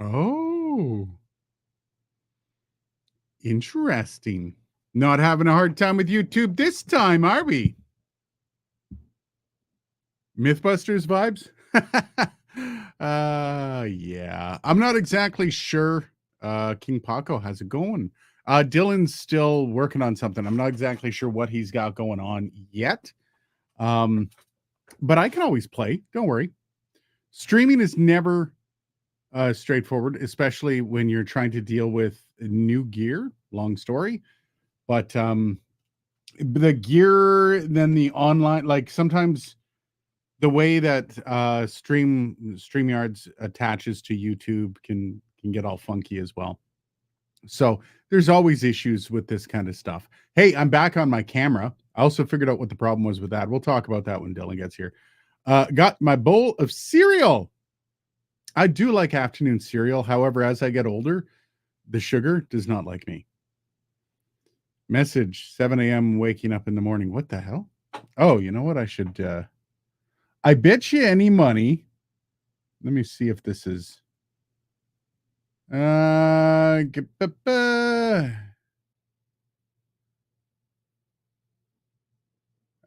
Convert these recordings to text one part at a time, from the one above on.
Oh, interesting. Not having a hard time with YouTube this time, are we? Mythbusters vibes? Yeah. I'm not exactly sure. King Paco, how's it going? Dylan's still working on something. I'm not exactly sure what he's got going on yet. Um, but I can always play. Don't worry. Streaming is never straightforward, especially when you're trying to deal with new gear. Long story. But the gear, then the online, like sometimes the way that StreamYards attaches to YouTube can get all funky as well. So there's always issues with this kind of stuff. Hey, I'm back on my camera. I also figured out what the problem was with that. We'll talk about that when Dylan gets here. Got my bowl of cereal. I do like afternoon cereal. However, as I get older, the sugar does not like me. Message 7 a.m. waking up in the morning. What the hell? Oh, you know what? I should I bet you any money. Let me see if this is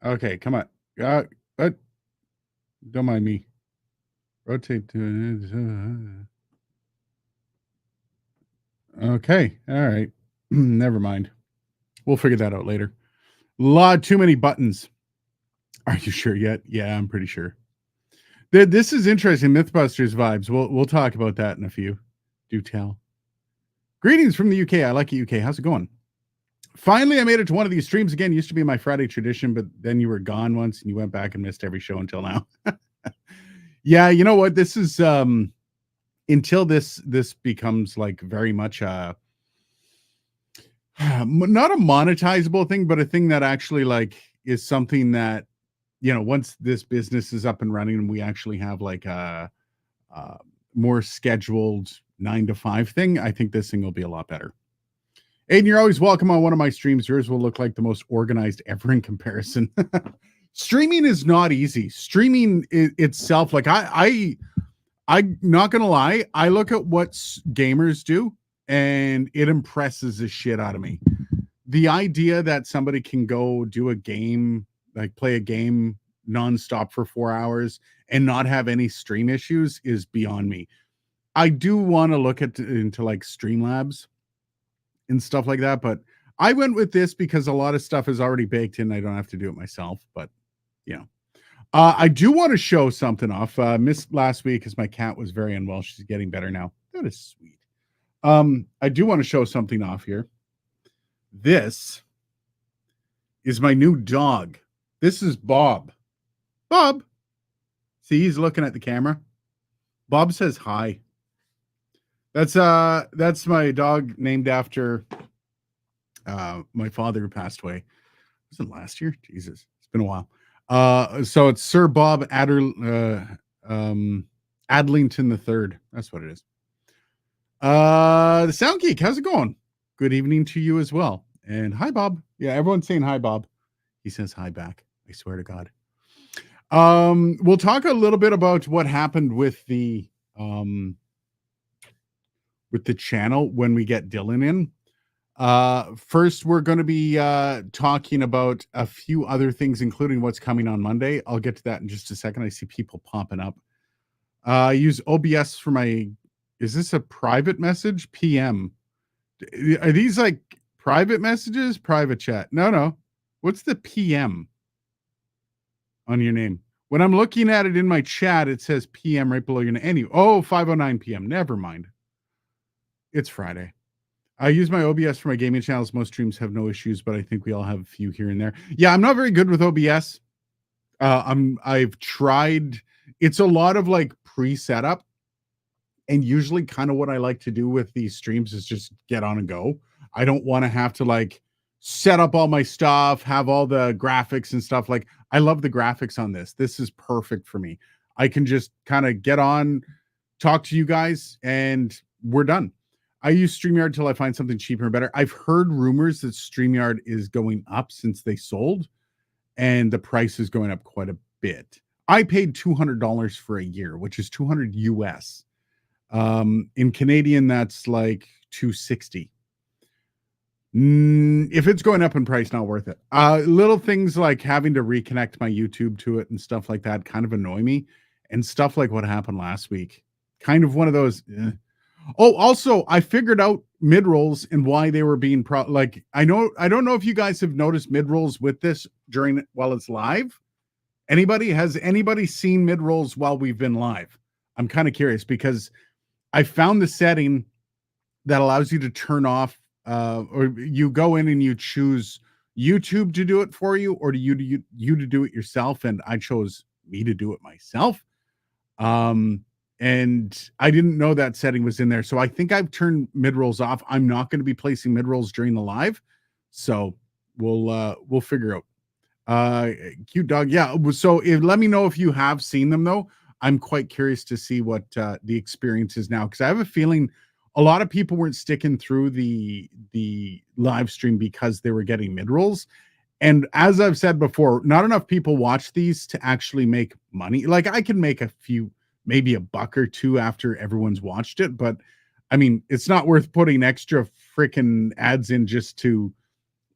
okay, come on. What? Don't mind me. Rotate to okay. All right. Never mind. We'll figure that out later. Too many buttons. Are you sure yet? Yeah, I'm pretty sure. This is interesting. Mythbusters vibes. We'll talk about that in a few. Do tell. Greetings from the UK. I like it, UK. How's it going? Finally, I made it to one of these streams again. Used to be my Friday tradition, but then you were gone once and you went back and missed every show until now. Yeah, you know what? This is until this becomes like very much not a monetizable thing, but a thing that actually like is something that, you know, once this business is up and running and we actually have like a more scheduled 9 to 5 thing, I think this thing will be a lot better. Aiden, you're always welcome on one of my streams. Yours will look like the most organized ever in comparison. Streaming is not easy. Streaming itself, like I'm not gonna lie, I look at what gamers do and it impresses the shit out of me. The idea that somebody can go do a game, like play a game nonstop for 4 hours and not have any stream issues is beyond me. I do want to look into like Streamlabs and stuff like that, but I went with this because a lot of stuff is already baked in. I don't have to do it myself, but you know. I do want to show something off. Missed last week because my cat was very unwell. She's getting better now. That is sweet. I do want to show something off here. This is my new dog. This is Bob. Bob. See, he's looking at the camera. Bob says hi. That's my dog named after my father who passed away. Was it last year? Jesus, it's been a while. So it's Sir Bob Adlington III. That's what it is. The Sound Geek, how's it going? Good evening to you as well. And hi, Bob. Yeah, everyone's saying hi, Bob. He says hi back. I swear to God. We'll talk a little bit about what happened with the channel when we get Dylan in. First, we're going to be talking about a few other things, including what's coming on Monday. I'll get to that in just a second. I see people popping up. I use OBS for my. Is this a private message? PM. Are these like private messages? Private chat? No. What's the PM on your name? When I'm looking at it in my chat, it says PM right below your name. Anyway, 5:09 PM. Never mind. It's Friday. I use my OBS for my gaming channels. Most streams have no issues, but I think we all have a few here and there. Yeah, I'm not very good with OBS. I've tried. It's a lot of like pre-setup, and usually kind of what I like to do with these streams is just get on and go. I don't want to have to like set up all my stuff, have all the graphics and stuff. Like I love the graphics on this. This is perfect for me. I can just kind of get on, talk to you guys, and we're done. I use StreamYard till I find something cheaper and better. I've heard rumors that StreamYard is going up since they sold, and the price is going up quite a bit. I paid $200 for a year, which is $200 US. In Canadian, that's like 260. If it's going up in price, not worth it. Little things like having to reconnect my YouTube to it and stuff like that kind of annoy me. And stuff like what happened last week. Kind of one of those. Oh, also, I figured out mid-rolls and why they were being like, I don't know if you guys have noticed mid-rolls with this while it's live. Has anybody seen mid-rolls while we've been live? I'm kind of curious because I found the setting that allows you to turn off, or you go in and you choose YouTube to do it for you, or you to do it yourself. And I chose me to do it myself. And I didn't know that setting was in there. So I think I've turned mid-rolls off. I'm not going to be placing mid-rolls during the live. So we'll figure out. Cute dog. Yeah. So let me know if you have seen them though. I'm quite curious to see what the experience is now, because I have a feeling a lot of people weren't sticking through the live stream because they were getting mid-rolls. And as I've said before, not enough people watch these to actually make money. Like I can make a few, maybe $1 or $2 after everyone's watched it. But I mean, it's not worth putting extra freaking ads in just to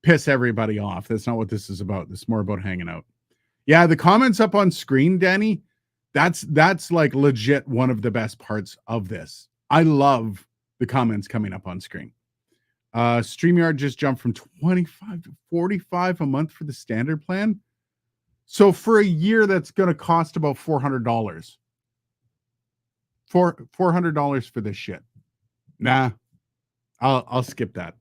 piss everybody off. That's not what this is about. This is more about hanging out. Yeah, the comments up on screen, Danny, that's like legit one of the best parts of this. I love the comments coming up on screen. StreamYard just jumped from 25 to 45 a month for the standard plan. So for a year, that's going to cost about $400. $400 for this shit. Nah, I'll skip that.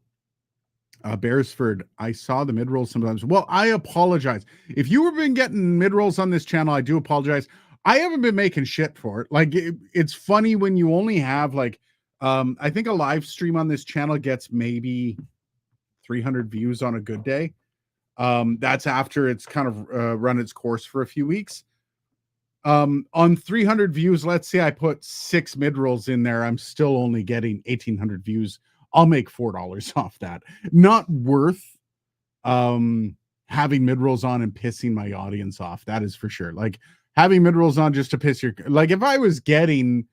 Beresford, I saw the mid-rolls sometimes. Well, I apologize. If you have been getting mid-rolls on this channel, I do apologize. I haven't been making shit for it. Like, it's funny when you only have, like, I think a live stream on this channel gets maybe 300 views on a good day. That's after it's kind of run its course for a few weeks. On 300 views, let's say I put 6 mid-rolls in there, I'm still only getting 1,800 views. I'll make $4 off that. Not worth having mid-rolls on and pissing my audience off. That is for sure. Like having mid-rolls on just to piss like if I was getting,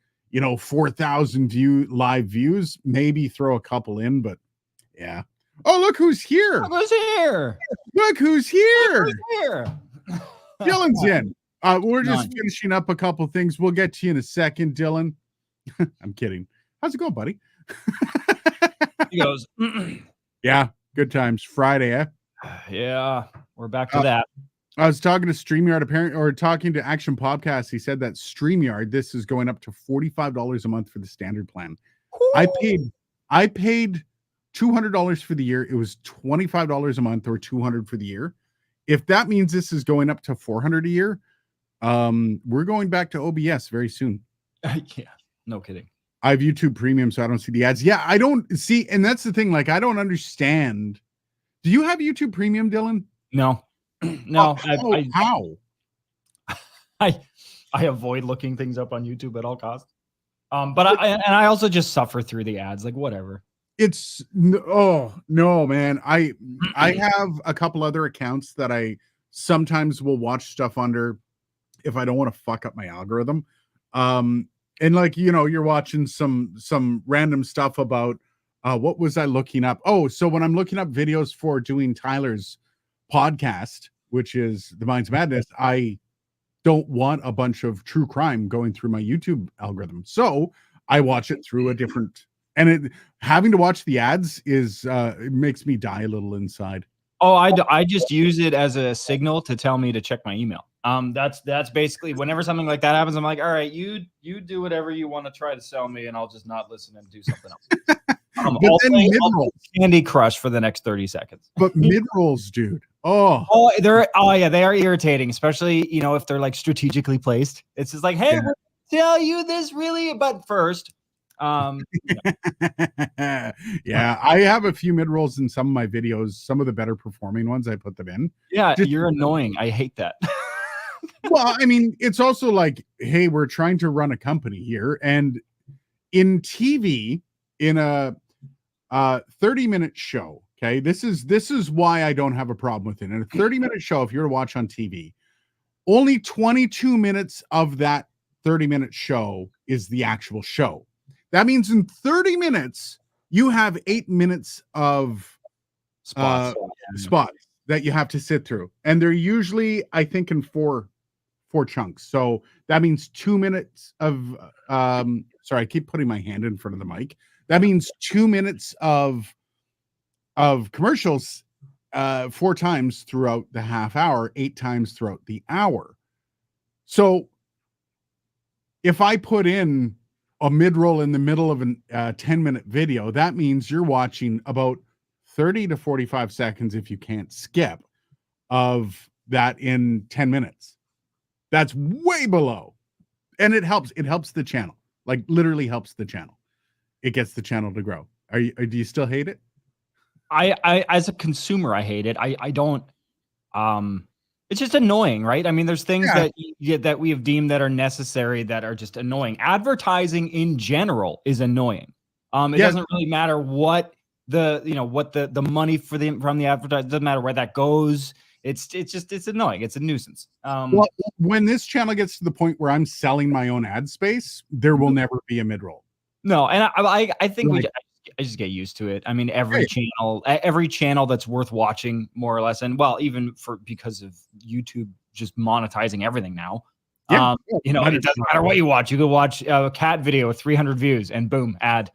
4,000 live views, maybe throw a couple in, but yeah. Oh, look who's here. Look who's here. Look who's here. Look who's here. Dylan's in. We're just finishing up a couple things. We'll get to you in a second, Dylan. I'm kidding. How's it going, buddy? He goes, yeah, good times. Friday, eh? Yeah, we're back to that. I was talking to StreamYard, talking to Action Podcast. He said that StreamYard, this is going up to $45 a month for the standard plan. Ooh. I paid $200 for the year. It was $25 a month or $200 for the year. If that means this is going up to $400 a year, we're going back to OBS very soon. Yeah, no kidding. I have YouTube Premium, so I don't see the ads. Yeah, I don't see, and that's the thing. Like, I don't understand. Do you have YouTube Premium, Dylan? No, no. How? I avoid looking things up on YouTube at all costs. But I also just suffer through the ads. Like whatever. It's no, man. I have a couple other accounts that I sometimes will watch stuff under if I don't want to fuck up my algorithm. And like, you're watching some random stuff about what was I looking up? Oh, so when I'm looking up videos for doing Tyler's podcast, which is The Minds of Madness, I don't want a bunch of true crime going through my YouTube algorithm. So I watch it through a different, and having to watch the ads it makes me die a little inside. Oh, I just use it as a signal to tell me to check my email. That's basically whenever something like that happens, I'm like, all right, you do whatever you want to try to sell me, and I'll just not listen and do something else. I'll play Candy Crush for the next 30 seconds. But mid-rolls, dude. They are irritating, especially if they're like strategically placed. It's just like, hey, we'll tell you this really, but first. Yeah, I have a few mid-rolls in some of my videos. Some of the better performing ones, I put them in. Yeah, you're annoying. I hate that. Well, I mean, it's also like, hey, we're trying to run a company here, and in TV, in a 30-minute show. Okay, this is why I don't have a problem with it. In a 30-minute show, if you're to watch on TV, only 22 minutes of that 30-minute show is the actual show. That means in 30 minutes, you have 8 minutes of spots that you have to sit through. And they're usually, I think, in four chunks. So that means 2 minutes of sorry, I keep putting my hand in front of the mic. That means 2 minutes of commercials 4 times throughout the half hour, 8 times throughout the hour. So if I put in a mid-roll in the middle of a 10-minute video, that means you're watching about 30 to 45 seconds, if you can't skip, of that in 10 minutes. That's way below. And it helps the channel. Like literally helps the channel. It gets the channel to grow. Do you still hate it? I as a consumer, I hate it. I don't it's just annoying, right? I mean, there's things that we have deemed that are necessary that are just annoying. Advertising in general is annoying. It doesn't really matter what the money from the advertising, doesn't matter where that goes. It's annoying. It's a nuisance. Well, when this channel gets to the point where I'm selling my own ad space, there will never be a mid-roll. No, and I think I just get used to it. I mean, every channel that's worth watching, more or less, and well, even because of YouTube just monetizing everything now. It doesn't matter what you watch. You could watch a cat video with 300 views, and boom, ad.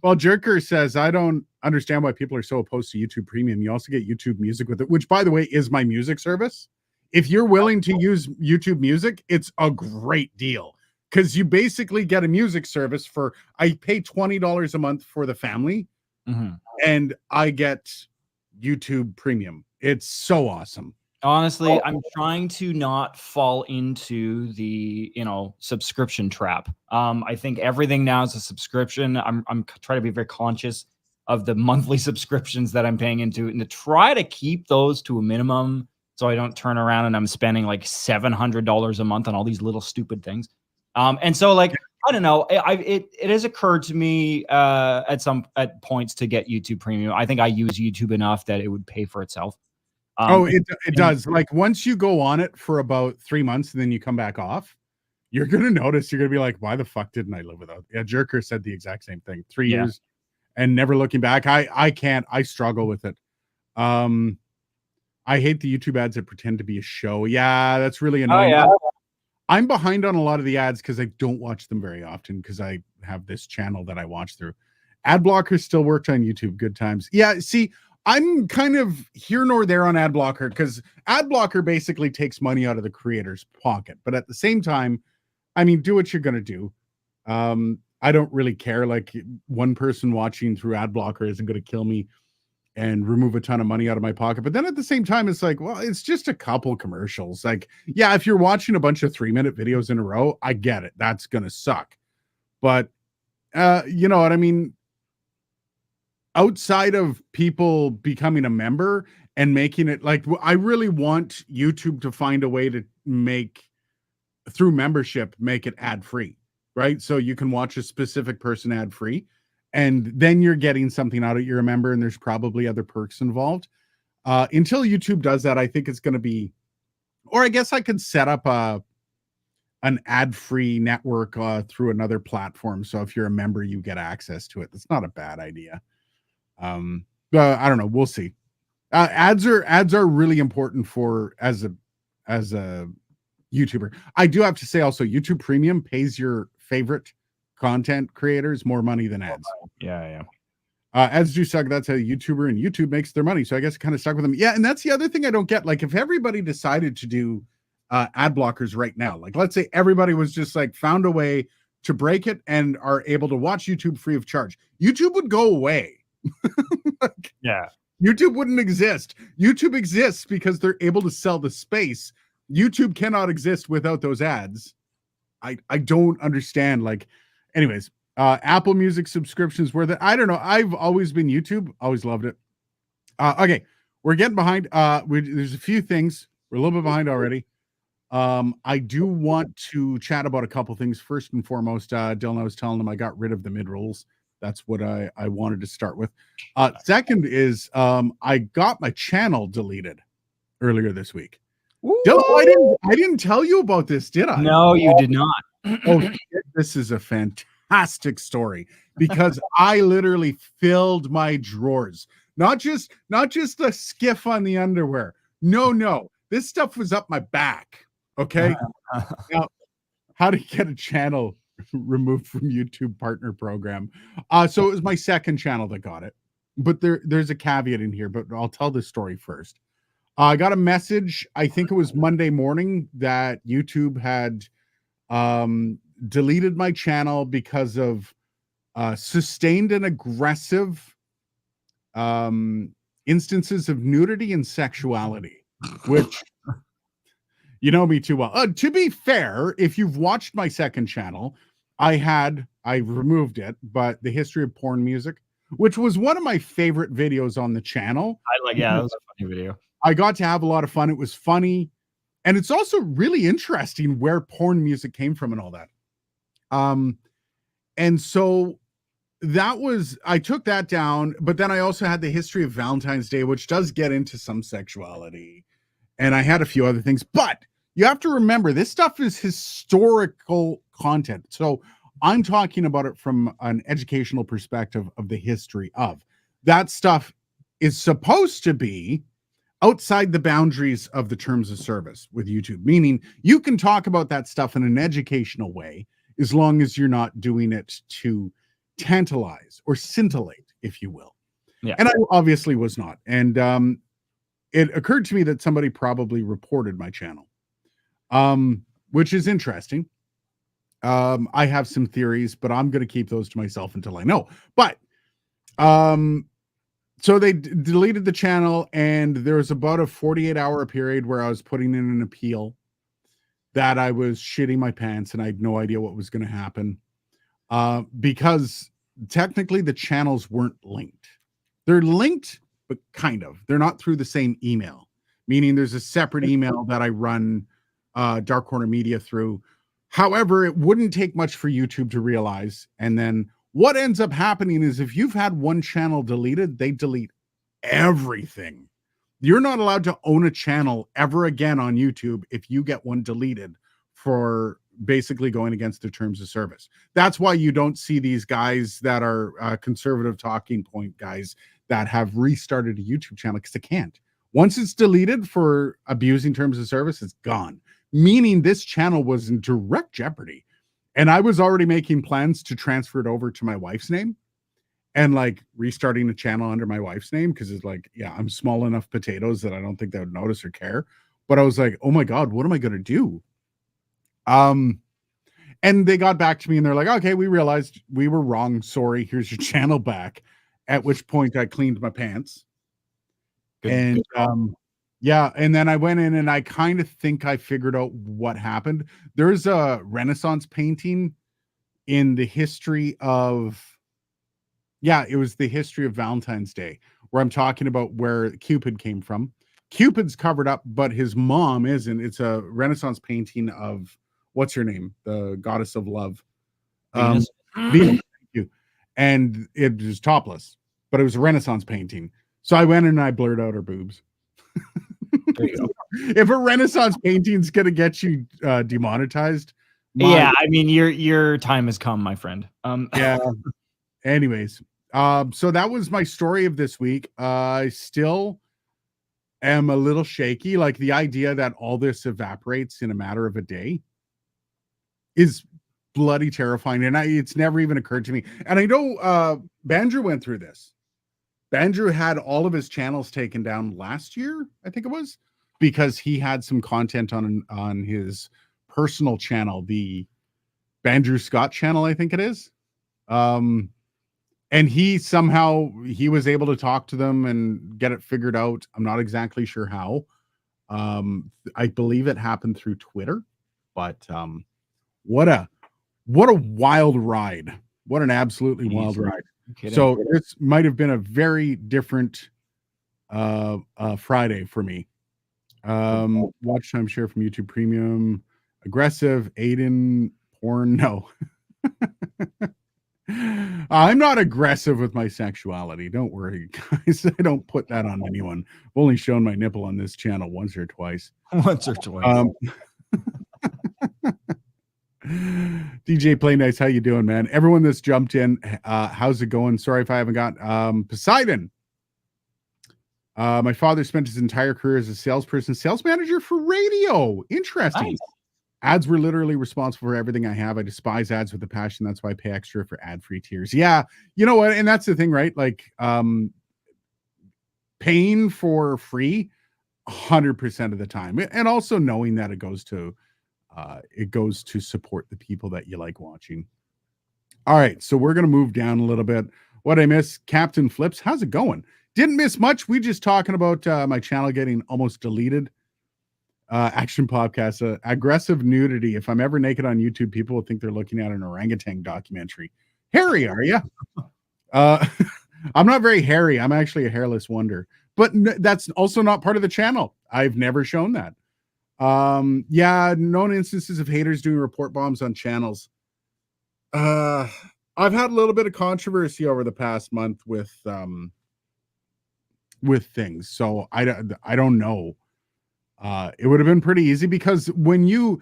Well, Jerker says, I don't understand why people are so opposed to YouTube Premium. You also get YouTube Music with it, which, by the way, is my music service. If you're willing to use YouTube Music, it's a great deal because you basically get a music service for, I pay $20 a month for the family, and I get YouTube Premium. It's so awesome. Honestly, I'm trying to not fall into the subscription trap. I think everything now is a subscription. I'm trying to be very conscious of the monthly subscriptions that I'm paying into, and to try to keep those to a minimum, so I don't turn around and I'm spending like $700 a month on all these little stupid things. And so like I don't know, it has occurred to me at points to get YouTube Premium. I think I use YouTube enough that it would pay for itself. It does. Like once you go on it for about 3 months and then you come back off, you're going to notice, you're going to be like, why the fuck didn't I live without? Yeah. Jerker said the exact same thing. 3 years and never looking back. I can't, I struggle with it. I hate the YouTube ads that pretend to be a show. Yeah. That's really annoying. I'm behind on a lot of the ads because I don't watch them very often because I have this channel that I watch through. Ad blocker still worked on YouTube. Good times. Yeah. See, I'm kind of here nor there on ad blocker because ad blocker basically takes money out of the creator's pocket. But at the same time, I mean, do what you're going to do. I don't really care. Like one person watching through ad blocker isn't going to kill me and remove a ton of money out of my pocket. But then at the same time, it's like, well, it's just a couple commercials. Like, yeah, if you're watching a bunch of 3-minute videos in a row, I get it. That's going to suck. But you know what I mean? Outside of people becoming a member and making it like, I really want YouTube to find a way to make through membership, make it ad free, right? So you can watch a specific person ad free and then you're getting something out of it. You're a member and there's probably other perks involved. Until YouTube does that, I think it's going to be, or I guess I could set up an ad-free network through another platform. So if you're a member, you get access to it. That's not a bad idea. I don't know. We'll see. Ads are really important for as a YouTuber. I do have to say also, YouTube Premium pays your favorite content creators more money than ads. Yeah. Ads do suck. That's how YouTuber and YouTube makes their money. So I guess it kind of stuck with them. Yeah, and that's the other thing I don't get. Like if everybody decided to do ad blockers right now, like let's say everybody was just like found a way to break it and are able to watch YouTube free of charge, YouTube would go away. YouTube wouldn't exist. YouTube exists because they're able to sell the space. YouTube cannot exist without those ads. I don't understand. Like, anyways, Apple Music subscriptions were that. I don't know. I've always been YouTube. Always loved it. Okay, we're getting behind. There's a few things. We're a little bit behind already. I do want to chat about a couple things. First and foremost, Dylan, I was telling them I got rid of the mid-rolls. That's what I wanted to start with. Second is I got my channel deleted earlier this week. Dylan, I didn't tell you about this, did I? No, you did not. Oh, this is a fantastic fantastic story because I literally filled my drawers. Not just a skiff on the underwear. No. This stuff was up my back. Okay. Now, how to get a channel removed from YouTube partner program. So it was my second channel that got it. But there's a caveat in here, but I'll tell this story first. I got a message, I think it was Monday morning, that YouTube had deleted my channel because of sustained and aggressive instances of nudity and sexuality, which you know me too well. To be fair, if you've watched my second channel, I removed it, but the history of porn music, which was one of my favorite videos on the channel. Yeah, that was a funny video. I got to have a lot of fun. It was funny. And it's also really interesting where porn music came from and all that. And so I took that down, but then I also had the history of Valentine's Day, which does get into some sexuality. And I had a few other things, but you have to remember this stuff is historical content. So I'm talking about it from an educational perspective of the history of that stuff is supposed to be outside the boundaries of the terms of service with YouTube, meaning you can talk about that stuff in an educational way as long as you're not doing it to tantalize or scintillate, if you will. Yeah. And I obviously was not. And it occurred to me that somebody probably reported my channel, which is interesting. I have some theories, but I'm going to keep those to myself until I know. But so they deleted the channel, and there was about a 48-hour period where I was putting in an appeal that I was shitting my pants and I had no idea what was going to happen because technically the channels weren't linked. They're linked, but kind of. They're not through the same email, meaning there's a separate email that I run Dark Corner Media through. However, it wouldn't take much for YouTube to realize. And then what ends up happening is if you've had one channel deleted, they delete everything. You're not allowed to own a channel ever again on YouTube if you get one deleted for basically going against the terms of service. That's why you don't see these guys that are conservative talking point guys that have restarted a YouTube channel because they can't. Once it's deleted for abusing terms of service, it's gone. Meaning this channel was in direct jeopardy. And I was already making plans to transfer it over to my wife's name and like restarting a channel under my wife's name. Cause it's like, yeah, I'm small enough potatoes that I don't think they would notice or care. But I was like, oh my God, what am I going to do? And they got back to me and they're like, okay, we realized we were wrong. Sorry. Here's your channel back. At which point I cleaned my pants. Good yeah. And then I went in and I kind of think I figured out what happened. There's a Renaissance painting in the history of, it was the history of Valentine's Day, where I'm talking about where Cupid came from. Cupid's covered up, but his mom isn't. It's a Renaissance painting of, what's her name? The goddess of love. Venus. Venus, thank you. And it was topless, but it was a Renaissance painting. So I went and I blurred out her boobs. There you go. If a Renaissance painting's gonna get you demonetized, I mean your time has come, my friend. Yeah. Anyways, so that was my story of this week. I still am a little shaky. Like the idea that all this evaporates in a matter of a day is bloody terrifying, and it's never even occurred to me. And I know Bandrew went through this. Bandrew had all of his channels taken down last year, I think it was, because he had some content on his personal channel, the Bandrew Scott channel, I think it is. And he was able to talk to them and get it figured out. I'm not exactly sure how. I believe it happened through Twitter, but what a wild ride. What an absolutely wild ride. So this might have been a very different Friday for me. Watch time share from YouTube Premium. Aggressive Aiden porn. No. I'm not aggressive with my sexuality. Don't worry, guys. I don't put that on anyone. I've only shown my nipple on this channel once or twice. DJ Play Nice, how you doing, man? Everyone that's jumped in, how's it going? Sorry if I haven't got Poseidon. My father spent his entire career as a sales manager for radio. Interesting. Nice. Ads were literally responsible for everything I have. I despise ads with a passion. That's why I pay extra for ad-free tiers. Yeah, you know what? And that's the thing, right? Like paying for free 100% of the time. And also knowing that it goes to support the people that you like watching. All right, so we're going to move down a little bit. What I miss, Captain Flips, how's it going? Didn't miss much. We just talking about my channel getting almost deleted. Action podcast, aggressive nudity. If I'm ever naked on YouTube, people will think they're looking at an orangutan documentary. Hairy, are you? I'm not very hairy. I'm actually a hairless wonder, but that's also not part of the channel. I've never shown that. Yeah, known instances of haters doing report bombs on channels. I've had a little bit of controversy over the past month with things, so I don't know. It would have been pretty easy because when you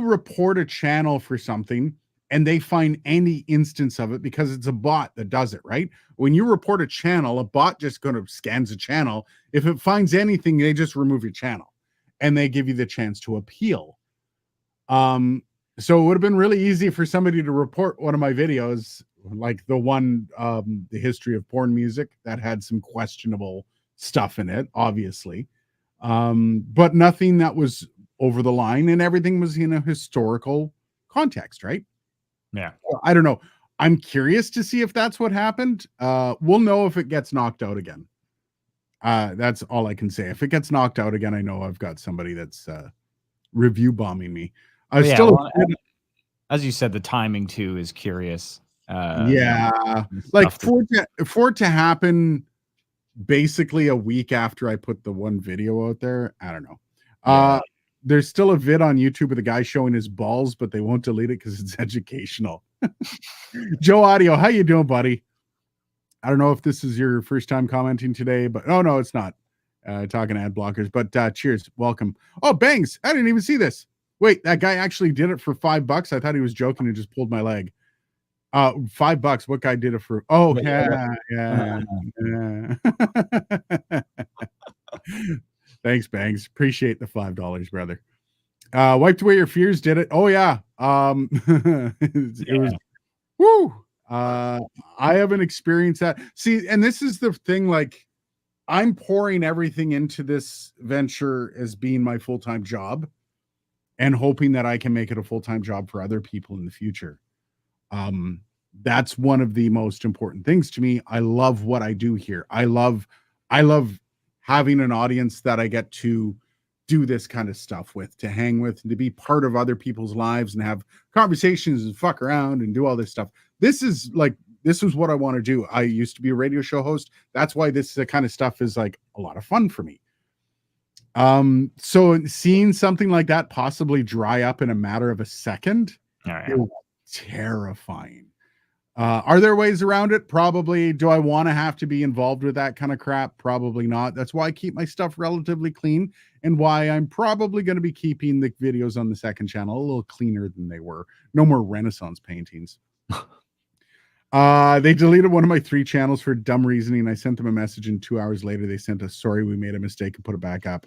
report a channel for something and they find any instance of it, because it's a bot that does it, right? When you report a channel, a bot just going to scans a channel. If it finds anything, they just remove your channel and they give you the chance to appeal. So it would have been really easy for somebody to report one of my videos, like the one, the history of porn music, that had some questionable stuff in it, obviously. But nothing that was over the line, and everything was in a historical context, right? Yeah. I don't know. I'm curious to see if that's what happened. We'll know if it gets knocked out again. That's all I can say. If it gets knocked out again, I know I've got somebody that's review bombing me. As you said, the timing too is curious. Like for it to happen basically a week after I put the one video out there. I don't know. There's still a vid on YouTube with a guy showing his balls, but they won't delete it because it's educational. Joe Audio, how you doing, buddy? I don't know if this is your first time commenting today, but no, it's not. Talking ad blockers, but cheers, welcome. Oh, Bangs, I didn't even see this. Wait, that guy actually did it for $5. I thought he was joking and just pulled my leg. $5. What guy did it for? Oh, yeah. Thanks, Bangs. Appreciate the $5, brother. Wiped away your fears, did it? Oh yeah. It was woo. I haven't experienced that. See, and this is the thing, like, I'm pouring everything into this venture as being my full-time job and hoping that I can make it a full-time job for other people in the future. That's one of the most important things to me. I love what I do here. I love having an audience that I get to do this kind of stuff with, to hang with, and to be part of other people's lives and have conversations and fuck around and do all this stuff. This is what I want to do. I used to be a radio show host. That's why this kind of stuff is like a lot of fun for me. So seeing something like that possibly dry up in a matter of a second is terrifying. Are there ways around it? Probably. Do I want to have to be involved with that kind of crap? Probably not. That's why I keep my stuff relatively clean, and why I'm probably going to be keeping the videos on the second channel a little cleaner than they were. No more Renaissance paintings. They deleted one of my 3 channels for dumb reasoning. I sent them a message, and 2 hours later they sent us, sorry, we made a mistake, and put it back up.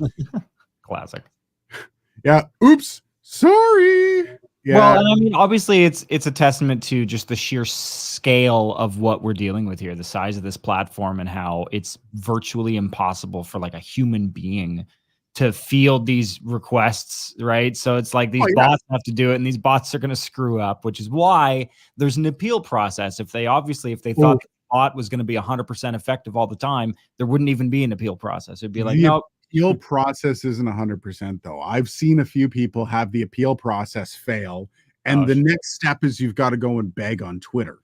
Classic. Yeah. Oops. Sorry. Yeah. Well, and I mean, obviously it's a testament to just the sheer scale of what we're dealing with here, the size of this platform, and how it's virtually impossible for like a human being to field these requests, right? So it's like these bots have to do it, and these bots are going to screw up, which is why there's an appeal process. If they thought the bot was going to be 100% effective all the time, there wouldn't even be an appeal process. It'd be like, nope. Appeal process isn't 100% though. I've seen a few people have the appeal process fail, and the next step is you've got to go and beg on Twitter.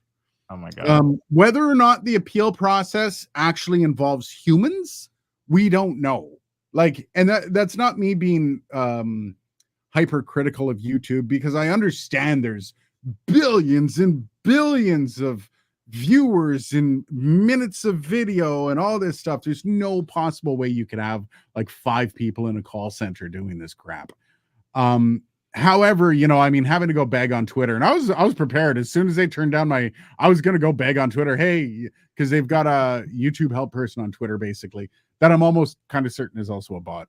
Oh my God. Whether or not the appeal process actually involves humans, we don't know. Like, and that's not me being hypercritical of YouTube, because I understand there's billions and billions of viewers and minutes of video and all this stuff. There's no possible way you could have like 5 people in a call center doing this crap. However, you know, I mean, having to go beg on Twitter, and I was prepared as soon as they turned down I was going to go beg on Twitter. Hey, because they've got a YouTube help person on Twitter, basically, that I'm almost kind of certain is also a bot.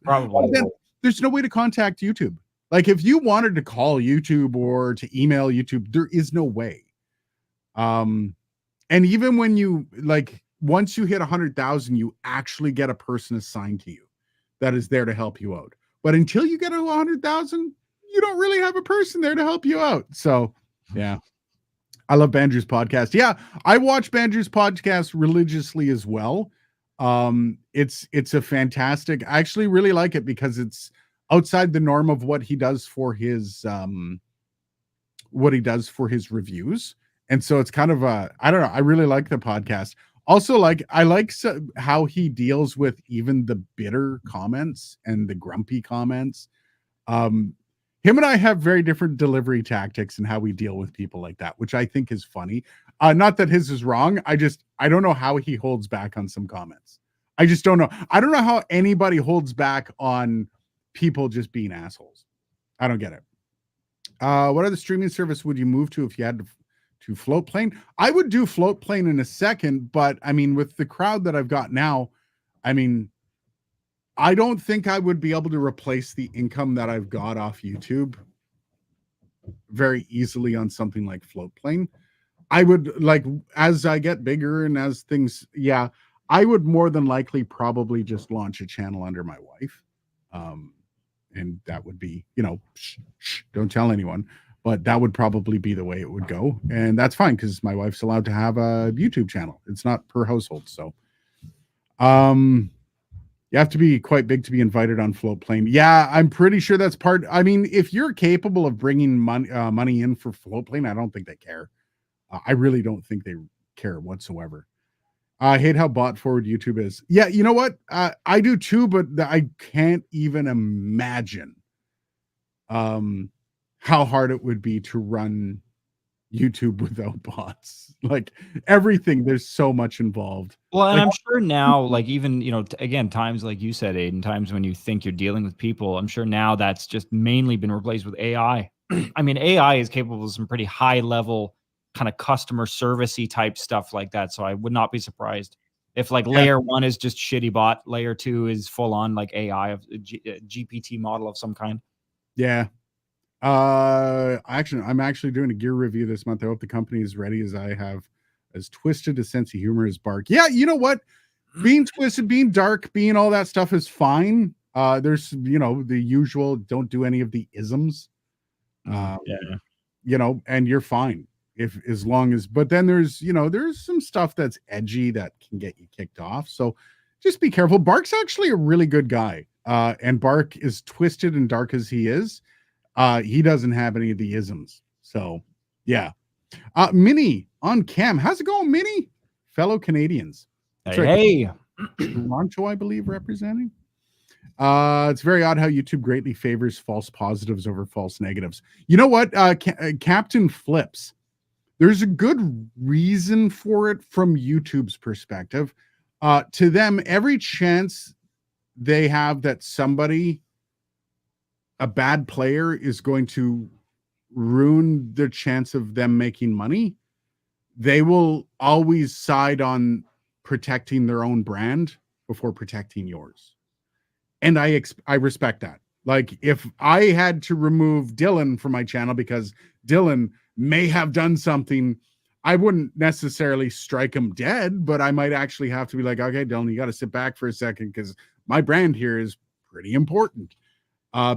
Probably. Then there's no way to contact YouTube. Like if you wanted to call YouTube or to email YouTube, there is no way. And even when you like, once you hit 100,000, you actually get a person assigned to you that is there to help you out. But until you get to 100,000, you don't really have a person there to help you out. So, yeah. I love Bandrew's podcast. Yeah, I watch Bandrew's podcast religiously as well. It's a fantastic. I actually really like it because it's outside the norm of what he does for his reviews. And so it's kind of a, I don't know, I really like the podcast. Also, like I like how he deals with even the bitter comments and the grumpy comments. Him and I have very different delivery tactics and how we deal with people like that, which I think is funny. Not that his is wrong. I don't know how he holds back on some comments. I just don't know. I don't know how anybody holds back on people just being assholes. I don't get it. What other streaming service would you move to if you had to Float Plane? I would do Float Plane in a second, but I mean, with the crowd that I've got now, I mean, I don't think I would be able to replace the income that I've got off YouTube very easily on something like Float Plane. I would, like, as I get bigger and as things, yeah, I would more than likely probably just launch a channel under my wife. And that would be, you know, don't tell anyone, but that would probably be the way it would go. And that's fine because my wife's allowed to have a YouTube channel. It's not per household. So, you have to be quite big to be invited on Float Plane. Yeah, I'm pretty sure that's part. I mean, if you're capable of bringing money in for Float Plane, I don't think they care. I really don't think they care whatsoever. I hate how bot forward YouTube is. Yeah, you know what? I do too, but I can't even imagine how hard it would be to run YouTube without bots. Like everything, there's so much involved. Well, and Like, I'm sure now, like even, you know, again, times like you said, Aiden, times when you think you're dealing with people, I'm sure now that's just mainly been replaced with AI. I mean, AI is capable of some pretty high level kind of customer servicey type stuff like that. So I would not be surprised if like yeah, layer 1 is just shitty bot, layer 2 is full on like AI of GPT model of some kind. yeah. I'm actually doing a gear review this month. I hope the company is ready as I have as twisted a sense of humor as Bark. Yeah, you know what? Being twisted, being dark, being all that stuff is fine. There's, you know, the usual don't do any of the isms. Yeah. You know, and you're fine if as long as, but then there's, you know, there's some stuff that's edgy that can get you kicked off. So just be careful. Bark's actually a really good guy. And Bark, is twisted and dark as he is, he doesn't have any of the isms. So yeah. Minnie on cam. How's it going, Minnie? Fellow Canadians. Hey. Toronto, I believe, representing. It's very odd how YouTube greatly favors false positives over false negatives. You know what? Captain Flips. There's a good reason for it from YouTube's perspective. To them, every chance they have that somebody, a bad player, is going to ruin their chance of them making money, they will always side on protecting their own brand before protecting yours. And I respect that. Like if I had to remove Dylan from my channel because Dylan may have done something, I wouldn't necessarily strike him dead, but I might actually have to be like, okay, Dylan, you got to sit back for a second because my brand here is pretty important.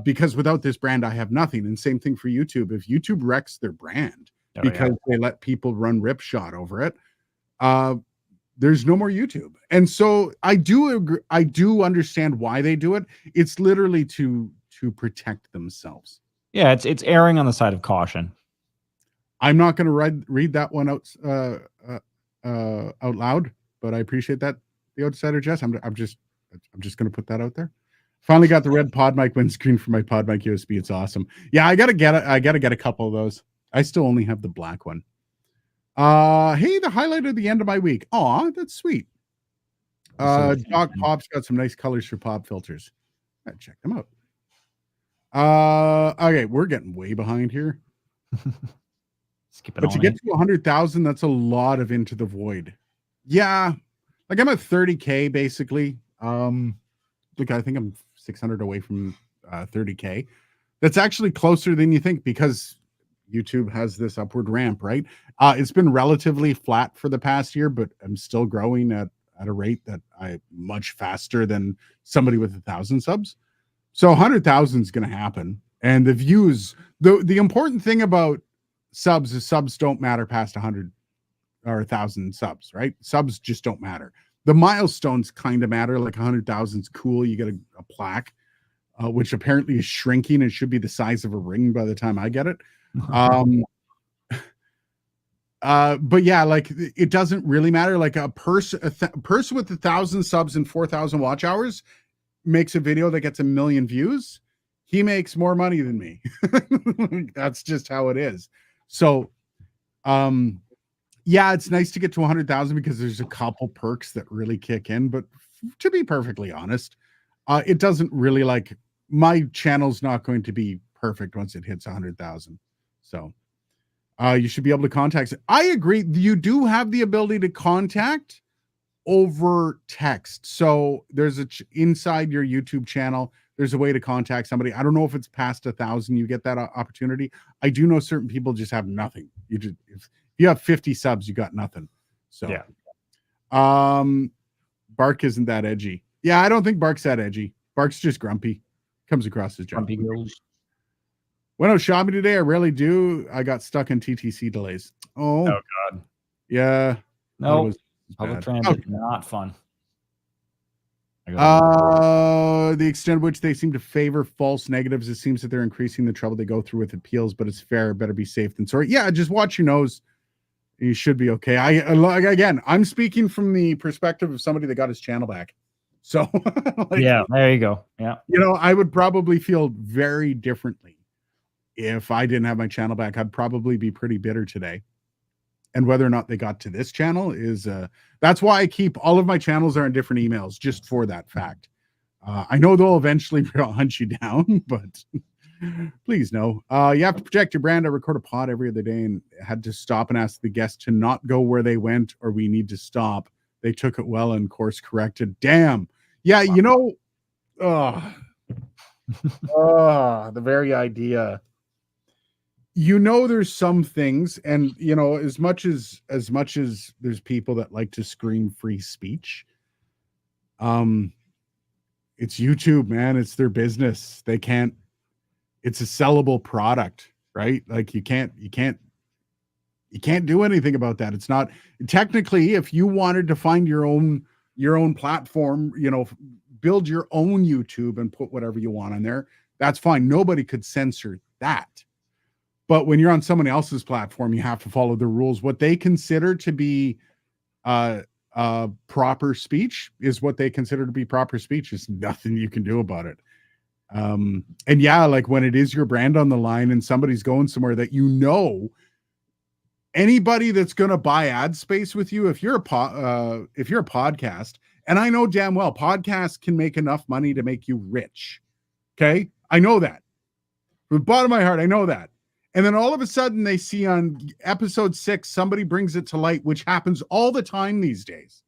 Because without this brand, I have nothing. And same thing for YouTube. If YouTube wrecks their brand because they let people run ripshot over it, there's no more YouTube. And so I do agree, I do understand why they do it. It's literally to protect themselves. Yeah, it's erring on the side of caution. I'm not going to read that one out loud, but I appreciate that, the Outsider Jess. I'm just going to put that out there. Finally got the red pod mic windscreen for my pod mic USB. It's awesome. Yeah, I gotta get it. I gotta get a couple of those. I still only have the black one. Hey, the highlight of the end of my week. Aw, that's sweet. Doc Pop's got some nice colors for pop filters. Check them out. Okay, we're getting way behind here. Skip it But on to get in. to 100,000, that's a lot of Into the Void. Yeah, like I'm at 30K basically. Like I think I'm 600 away from 30K. That's actually closer than you think because YouTube has this upward ramp, right? It's been relatively flat for the past year, but I'm still growing at a rate that I much faster than somebody with 1,000 subs. So 100,000 is going to happen, and the views. The important thing about subs is subs don't matter past 100 or 1,000 subs, right? Subs just don't matter. The milestones kind of matter. Like 100,000 is cool. You get a plaque, which apparently is shrinking and should be the size of a ring by the time I get it. But yeah, like it doesn't really matter. Like a person with 1,000 subs and 4,000 watch hours makes a video that gets 1 million views. He makes more money than me. That's just how it is. So, yeah, it's nice to get to 100,000 because there's a couple perks that really kick in. But to be perfectly honest, it doesn't really like my channel's not going to be perfect once it hits 100,000. So you should be able to contact. I agree. You do have the ability to contact over text. So there's inside your YouTube channel, there's a way to contact somebody. I don't know if it's past 1,000, you get that opportunity. I do know certain people just have nothing. You just, if you have 50 subs, you got nothing. So, yeah. Bark isn't that edgy. Yeah, I don't think Bark's that edgy. Bark's just grumpy. Comes across as Grumpy grumpy. girls. When I was shopping today, I rarely do. I got stuck in TTC delays. Oh God. Yeah. No, public transit, not fun. The extent to which they seem to favor false negatives, it seems that they're increasing the trouble they go through with appeals, but it's fair. Better be safe than sorry. Yeah, just watch your nose. You should be okay. Again, I'm speaking from the perspective of somebody that got his channel back. So, like, yeah, there you go. Yeah. You know, I would probably feel very differently if I didn't have my channel back. I'd probably be pretty bitter today. And whether or not they got to this channel is that's why I keep all of my channels are in different emails, just for that fact. I know they'll eventually hunt you down, but please no. You have to protect your brand. I record a pod every other day and had to stop and ask the guests to not go where they went, or we need to stop. They took it well and course corrected. Damn. Yeah, you know, the very idea. You know, there's some things, and you know, as much as there's people that like to scream free speech, it's YouTube, man. It's their business. They can't. It's a sellable product, right? Like you can't do anything about that. It's not technically, if you wanted to find your own platform, you know, build your own YouTube and put whatever you want on there, that's fine. Nobody could censor that. But when you're on someone else's platform, you have to follow the rules. What they consider to be proper speech is what they consider to be proper speech. There's nothing you can do about it. And yeah, like when it is your brand on the line and somebody's going somewhere that you know, anybody that's going to buy ad space with you, if you're a podcast, and I know damn well podcasts can make enough money to make you rich. Okay, I know that. From the bottom of my heart, I know that. And then all of a sudden they see on episode 6, somebody brings it to light, which happens all the time these days.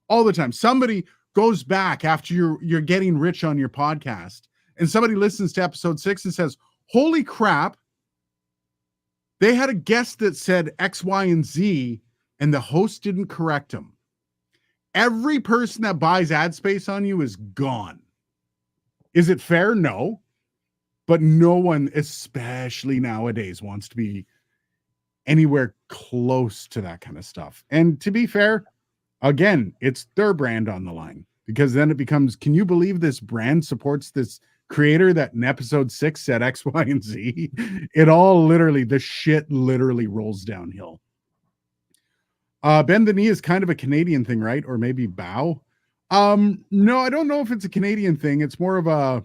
All the time. Somebody goes back after you're getting rich on your podcast, and somebody listens to episode 6 and says, holy crap, they had a guest that said X, Y, and Z, and the host didn't correct them. Every person that buys ad space on you is gone. Is it fair? No. But no one, especially nowadays, wants to be anywhere close to that kind of stuff. And to be fair, again, it's their brand on the line, because then it becomes, can you believe this brand supports this creator that in episode 6 said X, Y, and Z? It all literally, the shit literally rolls downhill. Bend the knee is kind of a Canadian thing, right? Or maybe bow. No, I don't know if it's a Canadian thing. It's more of a,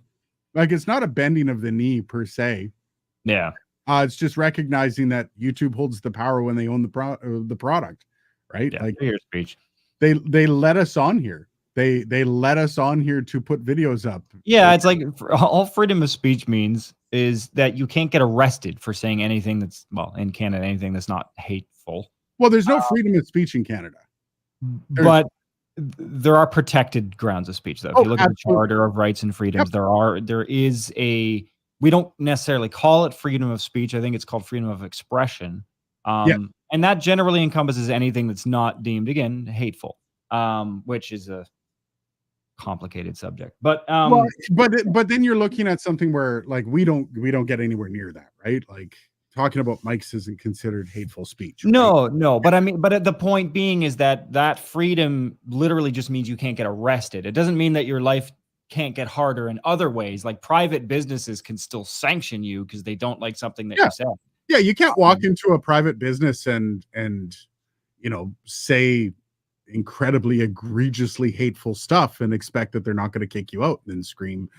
like, it's not a bending of the knee per se. Yeah. It's just recognizing that YouTube holds the power when they own the product, right? Yeah, like your speech. They let us on here. They let us on here to put videos up. Yeah, it's like all freedom of speech means is that you can't get arrested for saying anything that's, well, in Canada, anything that's not hateful. Well, there's no freedom of speech in Canada. But there are protected grounds of speech, though. If you look at the Charter of Rights and Freedoms, there is a, we don't necessarily call it freedom of speech. I think it's called freedom of expression. And that generally encompasses anything that's not deemed, again, hateful, which is a complicated subject. But but then you're looking at something where like we don't get anywhere near that, right? Like talking about mics isn't considered hateful speech. Right? No, but I mean, but the point being is that freedom literally just means you can't get arrested. It doesn't mean that your life can't get harder in other ways. Like private businesses can still sanction you because they don't like something that you said. Yeah, you can't walk into a private business and say incredibly egregiously hateful stuff and expect that they're not going to kick you out and then scream,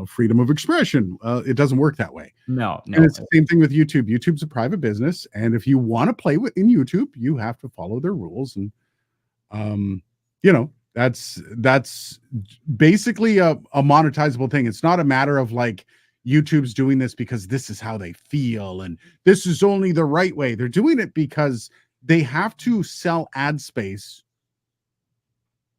freedom of expression. It doesn't work that way. No. And it's the same thing with YouTube. YouTube's a private business, and if you want to play in YouTube, you have to follow their rules. And that's basically a monetizable thing. It's not a matter of like YouTube's doing this because this is how they feel and this is only the right way. They're doing it because they have to sell ad space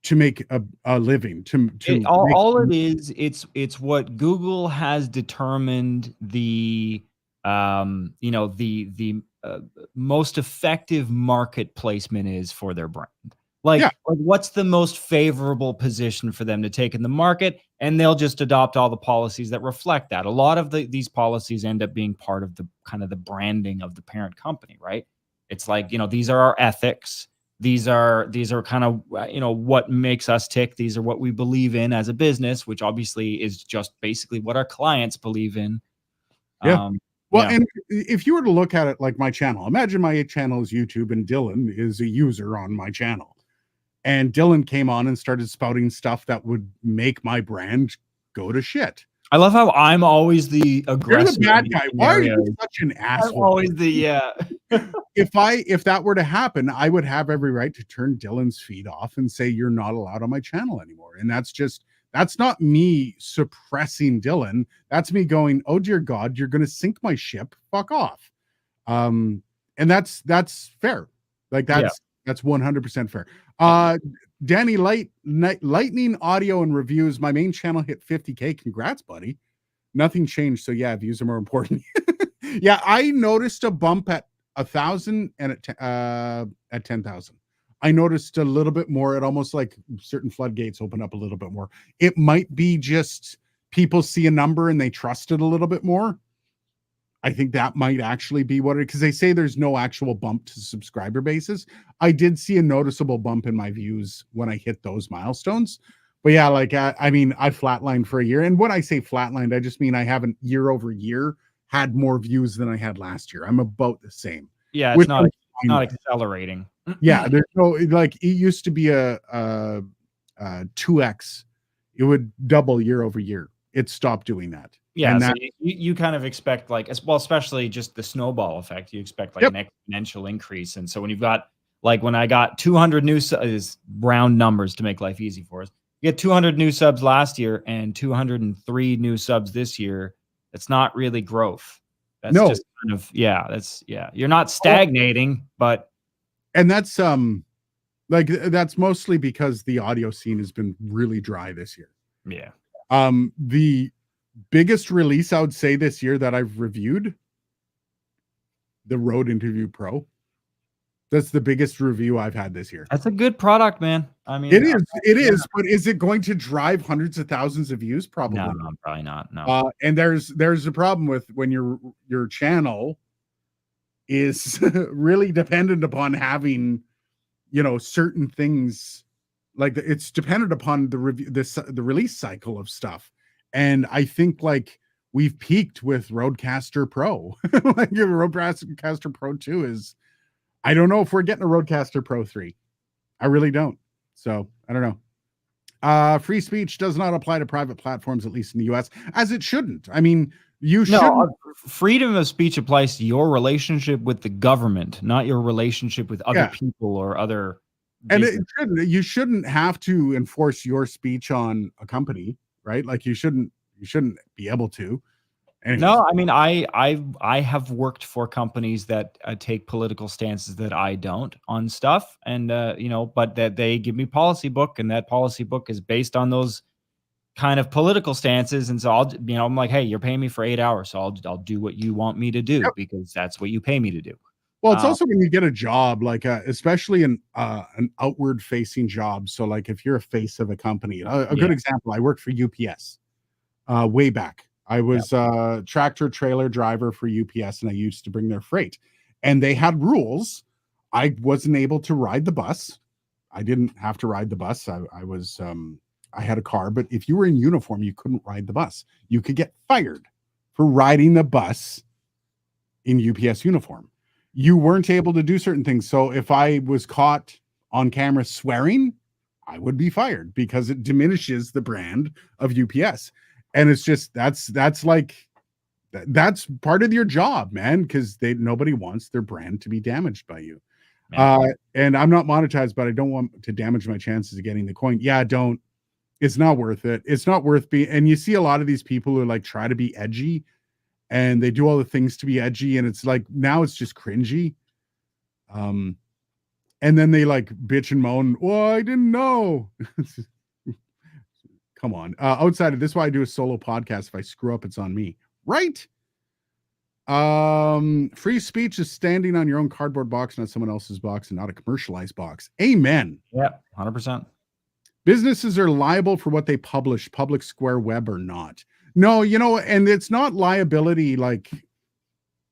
to make a living. It's what Google has determined the most effective market placement is for their brand. Like what's the most favorable position for them to take in the market, and they'll just adopt all the policies that reflect that. A lot of these policies end up being part of the kind of the branding of the parent company, right? It's like, these are our ethics. These are kind of, what makes us tick. These are what we believe in as a business, which obviously is just basically what our clients believe in. And if you were to look at it like my channel, imagine my channel is YouTube and Dylan is a user on my channel. And Dylan came on and started spouting stuff that would make my brand go to shit. I love how I'm always the aggressive. You're the bad guy. Why are you such an asshole? I'm always the If that were to happen, I would have every right to turn Dylan's feed off and say you're not allowed on my channel anymore. And that's not me suppressing Dylan. That's me going, oh dear God, you're gonna sink my ship. Fuck off. And that's fair. Like that's 100% fair. Danny Lightning Audio and Reviews. My main channel hit 50K. Congrats, buddy. Nothing changed. So yeah, views are more important. Yeah, I noticed a bump at 1,000 and at 10,000. I noticed a little bit more. It almost like certain floodgates open up a little bit more. It might be just people see a number and they trust it a little bit more. I think that might actually be what it, because they say there's no actual bump to subscriber bases. I did see a noticeable bump in my views when I hit those milestones. But yeah, like, I mean, I flatlined for a year. And when I say flatlined, I just mean I haven't year over year had more views than I had last year. I'm about the same. Yeah, it's not accelerating. Yeah, there's no, like, it used to be a 2x. It would double year over year. It stopped doing that. Yeah, so you kind of expect, like, well, especially just the snowball effect. You expect like an exponential increase. And so when you've got, like, when I got 200 new subs, round numbers to make life easy for us, you get 200 new subs last year and 203 new subs this year. It's not really growth. That's just kind of, you're not stagnating, but. And that's, like, that's mostly because the audio scene has been really dry this year. Yeah. The biggest release I would say this year that I've reviewed, the Rode Interview Pro. That's the biggest review I've had this year. That's a good product, man. I mean, it is, but is it going to drive hundreds of thousands of views? Probably no, probably not. No. And there's a problem with when your channel is really dependent upon having, certain things, like it's dependent upon the release cycle of stuff. And I think, like, we've peaked with Rodecaster Pro. Like, the Rodecaster Pro 2 is, I don't know if we're getting a Rodecaster Pro 3. I really don't. So I don't know. Free speech does not apply to private platforms, at least in the US, as it shouldn't. I mean, freedom of speech applies to your relationship with the government, not your relationship with other people or other And you shouldn't have to enforce your speech on a company, right? Like you shouldn't be able to. Anyways. No, I mean, I have worked for companies that take political stances that I don't on stuff, and but that they give me policy book, and that policy book is based on those kind of political stances, and so I'm like, hey, you're paying me for 8 hours, so I'll do what you want me to do because that's what you pay me to do. Well, it's also when you get a job, like especially an outward facing job. So, like if you're a face of a company, a good example, I worked for UPS way back. I was a tractor trailer driver for UPS, and I used to bring their freight. And they had rules. I wasn't able to ride the bus. I didn't have to ride the bus. I had a car, but if you were in uniform, you couldn't ride the bus. You could get fired for riding the bus in UPS uniform. You weren't able to do certain things. So if I was caught on camera swearing, I would be fired because it diminishes the brand of UPS. And it's just that's part of your job, man, because nobody wants their brand to be damaged by you. And I'm not monetized, but I don't want to damage my chances of getting the coin. Yeah, don't. It's not worth it. It's not worth being. And you see a lot of these people who like try to be edgy, and they do all the things to be edgy, and it's like now it's just cringy. And then they like bitch and moan. Oh, I didn't know. Come on. Outside of this, why I do a solo podcast. If I screw up, it's on me, right? Free speech is standing on your own cardboard box, not someone else's box, and not a commercialized box. Amen. Yeah, 100%. Businesses are liable for what they publish, public square web or not. No, and it's not liability. Like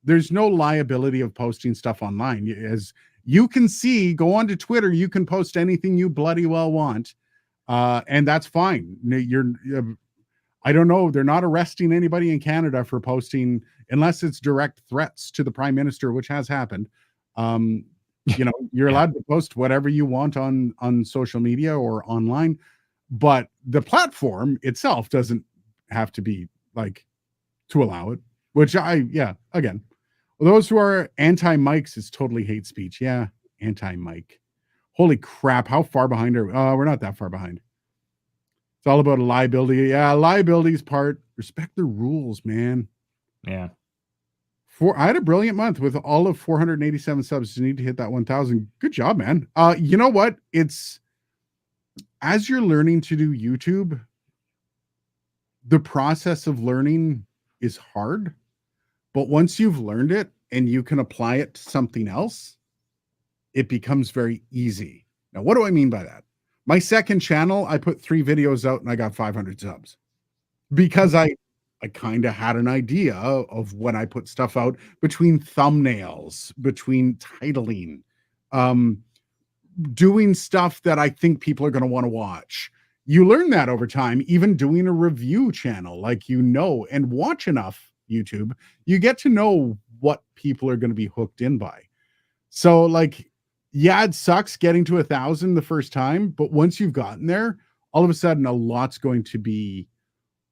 there's no liability of posting stuff online. As you can see, go on to Twitter. You can post anything you bloody well want. And that's fine. I don't know. They're not arresting anybody in Canada for posting unless it's direct threats to the prime minister, which has happened. You're allowed to post whatever you want on social media or online, but the platform itself doesn't have to be like to allow it, which again, those who are anti-mics is totally hate speech. Yeah. Anti-mic. Holy crap. How far behind are we? We're not that far behind. It's all about a liability. Yeah. Liabilities part. Respect the rules, man. Yeah. I had a brilliant month with all of 487 subs. You need to hit that 1,000. Good job, man. You know what? It's as you're learning to do YouTube, the process of learning is hard, but once you've learned it and you can apply it to something else, it becomes very easy. Now, what do I mean by that? My second channel, I put 3 videos out and I got 500 subs because I kind of had an idea of when I put stuff out between thumbnails, between titling, doing stuff that I think people are going to want to watch. You learn that over time, even doing a review channel, and watch enough YouTube, you get to know what people are going to be hooked in by. So it sucks getting to 1,000 the first time, but once you've gotten there, all of a sudden a lot's going to be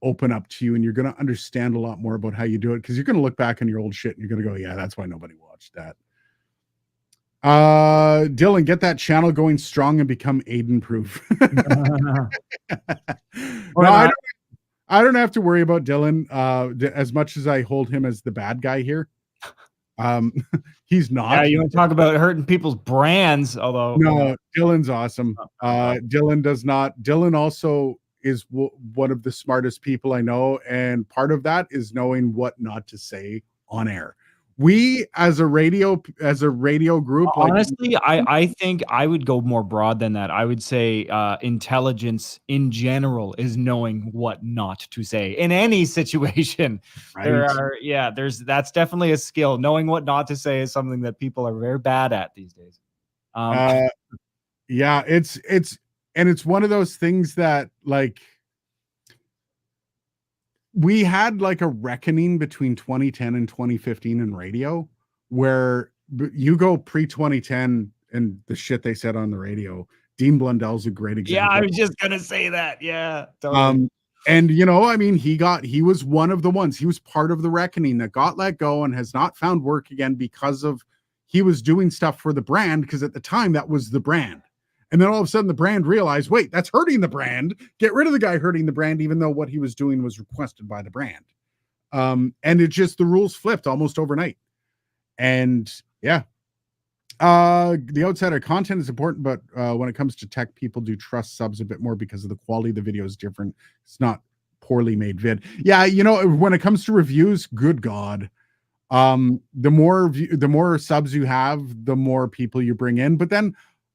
open up to you, and you're going to understand a lot more about how you do it, because you're going to look back on your old shit and you're going to go, yeah, that's why nobody watched that. Dylan, get that channel going strong and become Aiden proof. I don't have to worry about Dylan as much as I hold him as the bad guy here. He's not. Yeah, you want to talk about hurting people's brands, although no, Dylan's awesome. Dylan also is one of the smartest people I know, and part of that is knowing what not to say on air. We as a radio group, honestly, I think I would go more broad than that. I would say intelligence in general is knowing what not to say in any situation. Right. That's definitely a skill. Knowing what not to say is something that people are very bad at these days. It's one of those things that we had a reckoning between 2010 and 2015 in radio, where you go pre-2010 and the shit they said on the radio. Dean Blundell's a great example. Yeah, I was just gonna say that. Yeah, totally. And he was one of the ones. He was part of the reckoning that got let go and has not found work again because of he was doing stuff for the brand, because at the time that was the brand. And then all of a sudden the brand realized, wait, that's hurting the brand. Get rid of the guy hurting the brand, even though what he was doing was requested by the brand. And it just, the rules flipped almost overnight. And yeah, the outsider content is important, but when it comes to tech, people do trust subs a bit more because of the quality of the video is different. It's not poorly made vid. Yeah, you know, when it comes to reviews, good God, the more subs you have, the more people you bring in. But then,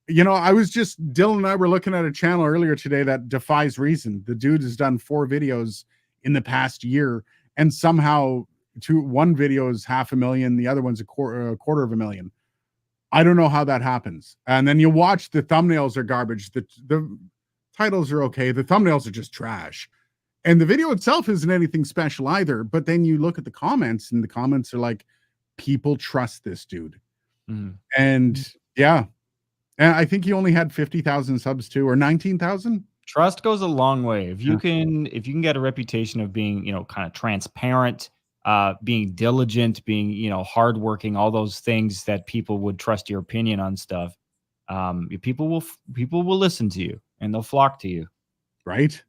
you know, Dylan and I were looking at a channel earlier today that defies reason. The dude has done 4 videos in the past year, and somehow one video is 500,000, the other one's a quarter of a million. I don't know how that happens. And then you watch, the thumbnails are garbage. The titles are okay. The thumbnails are just trash. And the video itself isn't anything special either. But then you look at the comments, and the comments are like, people trust this dude. Mm. And yeah. And I think he only had 50,000 subs too, or 19,000. Trust goes a long way. If you can get a reputation of being, you know, kind of transparent, being diligent, being, you know, hardworking, all those things that people would trust your opinion on stuff. People will listen to you and they'll flock to you. Right.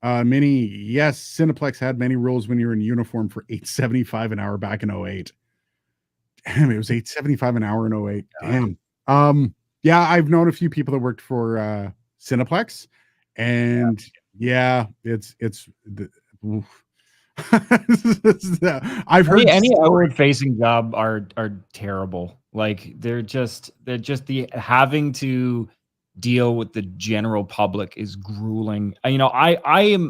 Yes, Cineplex had many rules when you were in uniform for $8.75 an hour back in 08. Damn, it was $8.75 an hour in 08. Damn. Yeah, I've known a few people that worked for Cineplex, and yeah, it's I've heard any outward facing job are terrible. Like they're just the having to deal with the general public is grueling. You know, I've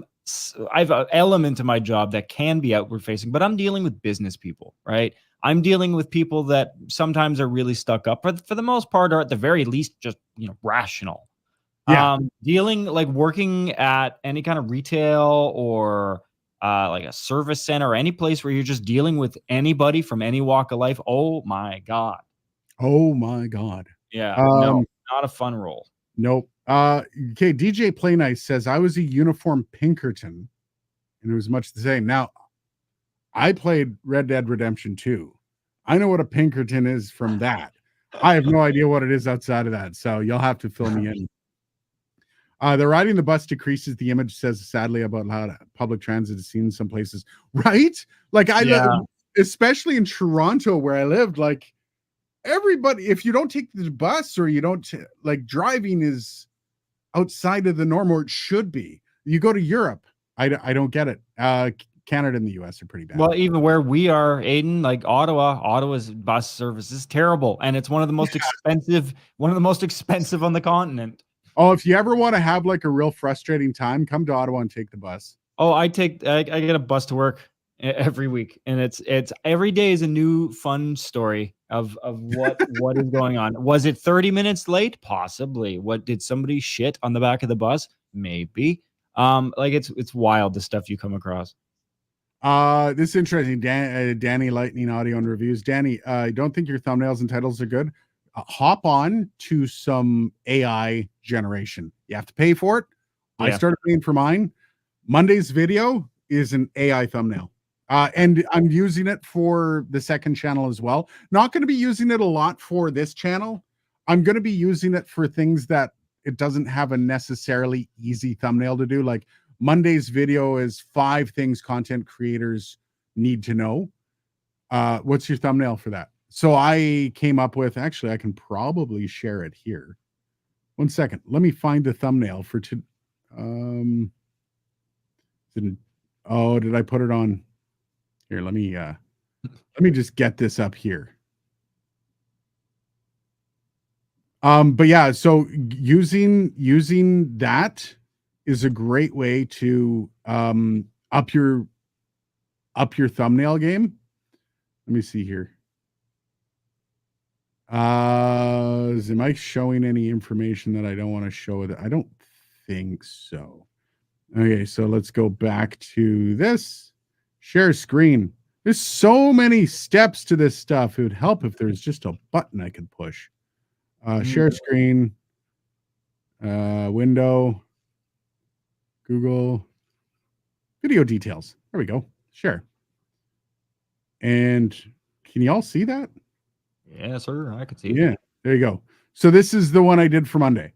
an element to my job that can be outward facing, but I'm dealing with business people, right? I'm dealing with people that sometimes are really stuck up, but for the most part are at the very least just, you know, rational. Yeah. Working at any kind of retail or like a service center or any place where you're just dealing with anybody from any walk of life. Oh my God. Oh my God. Yeah. No, not a fun role. Nope. Okay. DJ Play Nice says, I was a uniform Pinkerton, and it was much the same. Now, I played Red Dead Redemption 2. I know what a Pinkerton is from that. I have no idea what it is outside of that, so you'll have to fill me in. The riding the bus decreases the image, says sadly about how public transit is seen in some places. Right? Like especially in Toronto where I lived, like everybody, if you don't take the bus or you don't like, driving is outside of the norm, or it should be. You go to Europe, I don't get it. Canada and the US are pretty bad. Well, even where we are, Aiden, like Ottawa's bus service is terrible, and it's one of the most expensive on the continent. Oh, if you ever want to have like a real frustrating time, come to Ottawa and take the bus. Oh, I get a bus to work every week, and it's every day is a new fun story of what is going on. Was it 30 minutes late? Possibly. What, did somebody shit on the back of the bus? Maybe. Like it's wild, the stuff you come across. This is interesting. Danny Lightning Audio and Reviews. Danny, I don't think your thumbnails and titles are good. Hop on to some AI generation. You have to pay for it. Yeah. I started paying for mine. Monday's video is an AI thumbnail. And I'm using it for the second channel as well. Not going to be using it a lot for this channel. I'm going to be using it for things that it doesn't have a necessarily easy thumbnail to do. Like Monday's video is 5 things content creators need to know. What's your thumbnail for that? So I came up with, actually, I can probably share it here. 1 second. Let me find the thumbnail for did I put it on here? Let me just get this up here. But yeah, so using that is a great way to up your thumbnail game. Let me see here. Am I showing any information that I don't want to show? I don't think so. Okay, so let's go back to this. Share screen. There's so many steps to this stuff. It would help if there's just a button I could push. Share screen. Window. Google. Video details. There we go. Share. And can you all see that? Yeah, sir. I could see it. Yeah, there you go. So this is the one I did for Monday.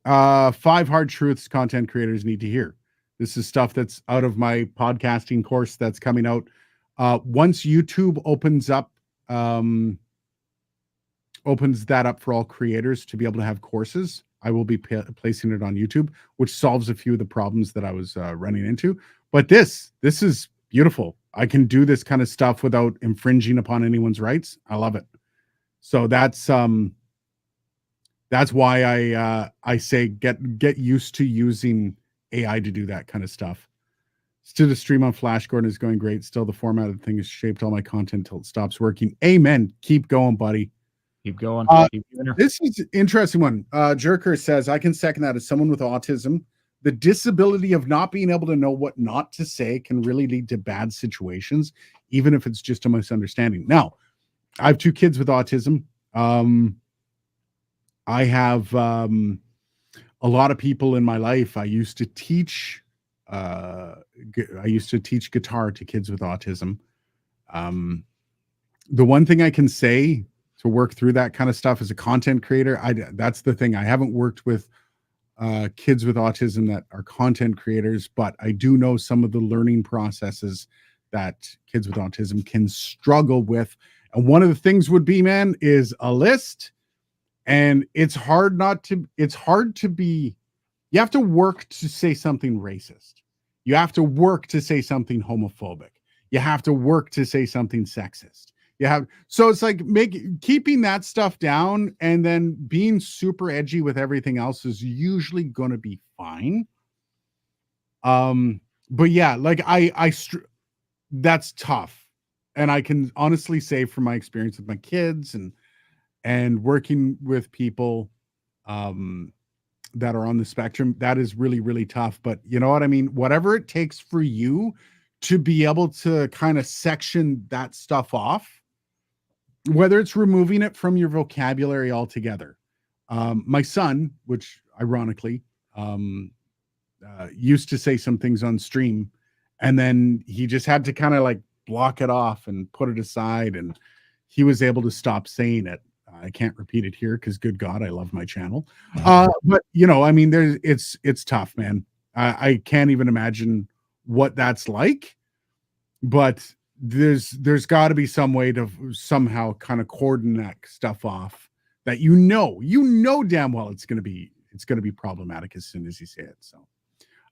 5 hard truths content creators need to hear. This is stuff that's out of my podcasting course that's coming out. Once YouTube opens that up for all creators to be able to have courses, I will be placing it on YouTube, which solves a few of the problems that I was running into. But this is beautiful. I can do this kind of stuff without infringing upon anyone's rights. I love it. So that's why I say get used to using AI to do that kind of stuff. Still, the stream on Flash Gordon is going great. Still, the format of the thing has shaped all my content till it stops working. Amen. Keep going, buddy. Keep going. This is an interesting one. Jerker says, I can second that. As someone with autism, the disability of not being able to know what not to say can really lead to bad situations, even if it's just a misunderstanding. Now, I have 2 kids with autism. I have a lot of people in my life. I used to teach guitar to kids with autism. The one thing I can say to work through that kind of stuff as a content creator, that's the thing. I haven't worked with kids with autism that are content creators, but I do know some of the learning processes that kids with autism can struggle with. And one of the things would be, man, is a list. And it's hard to be, you have to work to say something racist. You have to work to say something homophobic. You have to work to say something sexist. So it's like keeping that stuff down and then being super edgy with everything else is usually going to be fine. But yeah, like that's tough. And I can honestly say from my experience with my kids and working with people that are on the spectrum, that is really, really tough. But you know what I mean? Whatever it takes for you to be able to kind of section that stuff off, whether it's removing it from your vocabulary altogether. My son, which ironically used to say some things on stream, and then he just had to kind of like block it off and put it aside, and he was able to stop saying it. I can't repeat it here because good God, I love my channel. But you know, I mean, it's tough, man. I can't even imagine what that's like, but there's got to be some way to somehow kind of cordon that stuff off that you know damn well it's going to be problematic as soon as you say it. So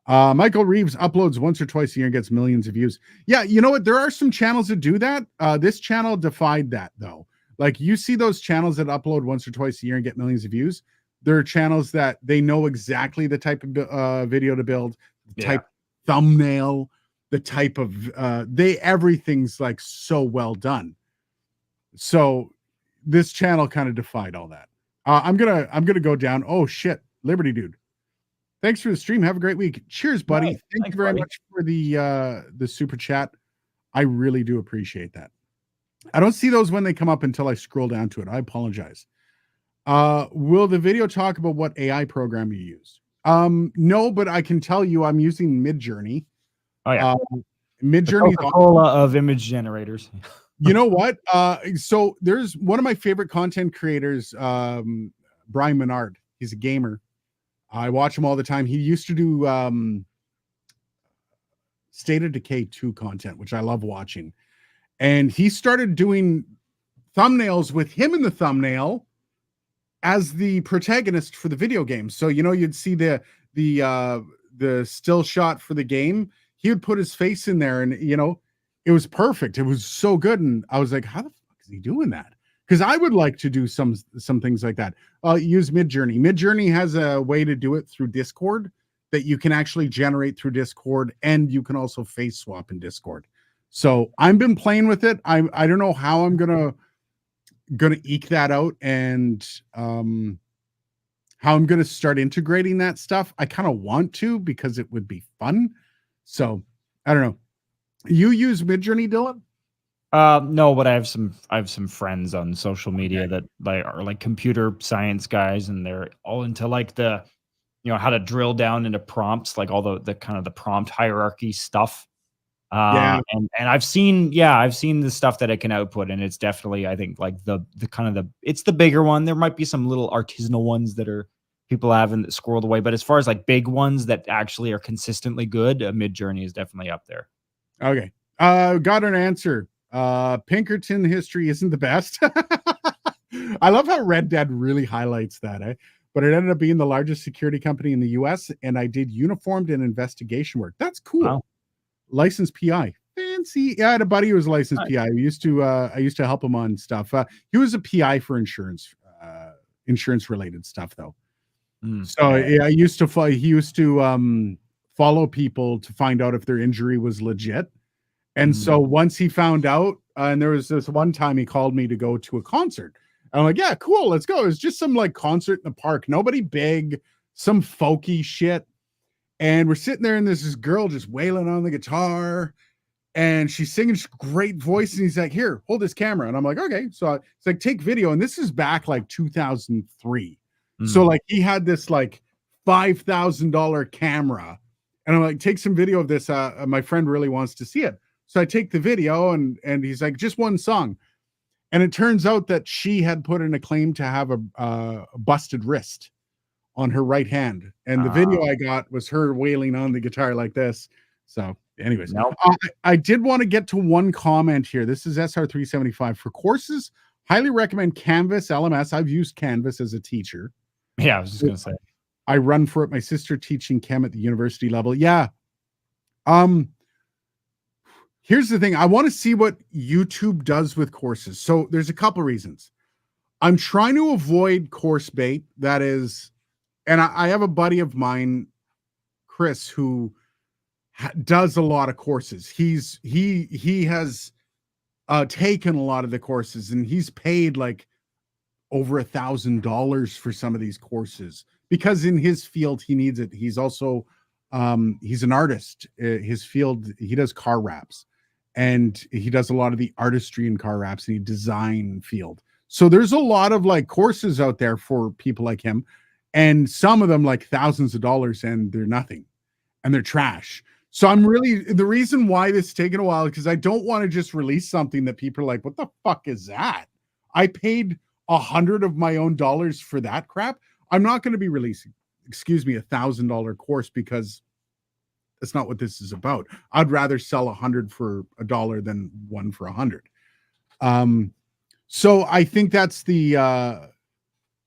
Michael Reeves uploads once or twice a year and gets millions of views. Yeah, you know what? There are some channels that do that. This channel defied that though. Like you see those channels that upload once or twice a year and get millions of views. There are channels that they know exactly the type of video to build, the type thumbnail, the type of everything's like so well done. So this channel kind of defied all that. I'm gonna go down. Oh shit, Liberty Dude. Thanks for the stream. Have a great week. Cheers, buddy. Nice. Thank you very much for the super chat. I really do appreciate that. I don't see those when they come up until I scroll down to it. I apologize. Will the video talk about what AI program you use? No, but I can tell you I'm using Midjourney. Oh yeah. Midjourney Coca-Cola of image generators. You know what? So there's one of my favorite content creators, Brian Menard. He's a gamer. I watch him all the time. He used to do State of Decay 2 content, which I love watching. And he started doing thumbnails with him in the thumbnail as the protagonist for the video game. So, you know, you'd see the still shot for the game. He would put his face in there and, you know, it was perfect. It was so good. And I was like, how the fuck is he doing that? Because I would like to do some things like that. Use Midjourney. Midjourney has a way to do it through Discord that you can actually generate through Discord, and you can also face swap in Discord. So I've been playing with it. I don't know how I'm gonna eke that out and how I'm gonna start integrating that stuff. I kind of want to because it would be fun. So I don't know. You use Midjourney, Dylan? No, but I have some friends on social media that are like computer science guys, and they're all into like the, you know, how to drill down into prompts, like all the kind of the prompt hierarchy stuff. And I've seen the stuff that it can output, and it's definitely, I think, like the kind of it's the bigger one. There might be some little artisanal ones that are people haven't squirreled away. But as far as like big ones that actually are consistently good, Midjourney is definitely up there. Okay. Got an answer. Pinkerton history isn't the best. I love how Red Dead really highlights that, eh? But it ended up being the largest security company in the US, and I did uniformed and investigation work. That's cool. Wow. Licensed PI. Fancy. Yeah, I had a buddy who was a licensed Nice. PI. I used to help him on stuff. He was a PI for insurance related stuff though. So yeah, he used to follow people to find out if their injury was legit. And so once he found out, and there was this one time he called me to go to a concert. I'm like, yeah, cool, let's go. It's just some like concert in the park, nobody big, some folky shit. And we're sitting there, and there's this girl just wailing on the guitar, and she's singing great voice. And he's like, here, hold this camera. And I'm like, okay. So it's like, take video. And this is back like 2003. So like he had this like $5,000 camera, and I'm like, take some video of this. My friend really wants to see it. So I take the video, and he's like, just one song. And it turns out that she had put in a claim to have a busted wrist on her right hand. And the video I got was her wailing on the guitar like this. So anyways, I did want to get to one comment here. This is SR375. For courses, highly recommend Canvas LMS. I've used Canvas as a teacher. Yeah, I was just going to say. I run for it. My sister teaching chem at the university level. Yeah. Here's the thing. I want to see what YouTube does with courses. So there's a couple reasons. I'm trying to avoid course bait. That is, and I have a buddy of mine, Chris, who does a lot of courses. He has taken a lot of the courses, and he's paid like over $1,000 for some of these courses because in his field he needs it. He's also he's an artist. His field, he does car wraps, and he does a lot of the artistry in car wraps, and he design field. So there's a lot of like courses out there for people like him, and some of them like thousands of dollars, and they're nothing, and they're trash. So I'm really, the reason why this is taking a while is because I don't want to just release something that people are like, what the fuck is that? I paid 100 of my own dollars for that crap. I'm not going to be releasing, $1,000 course, because that's not what this is about. I'd rather sell 100 for $1 than one for 100. So I think that's the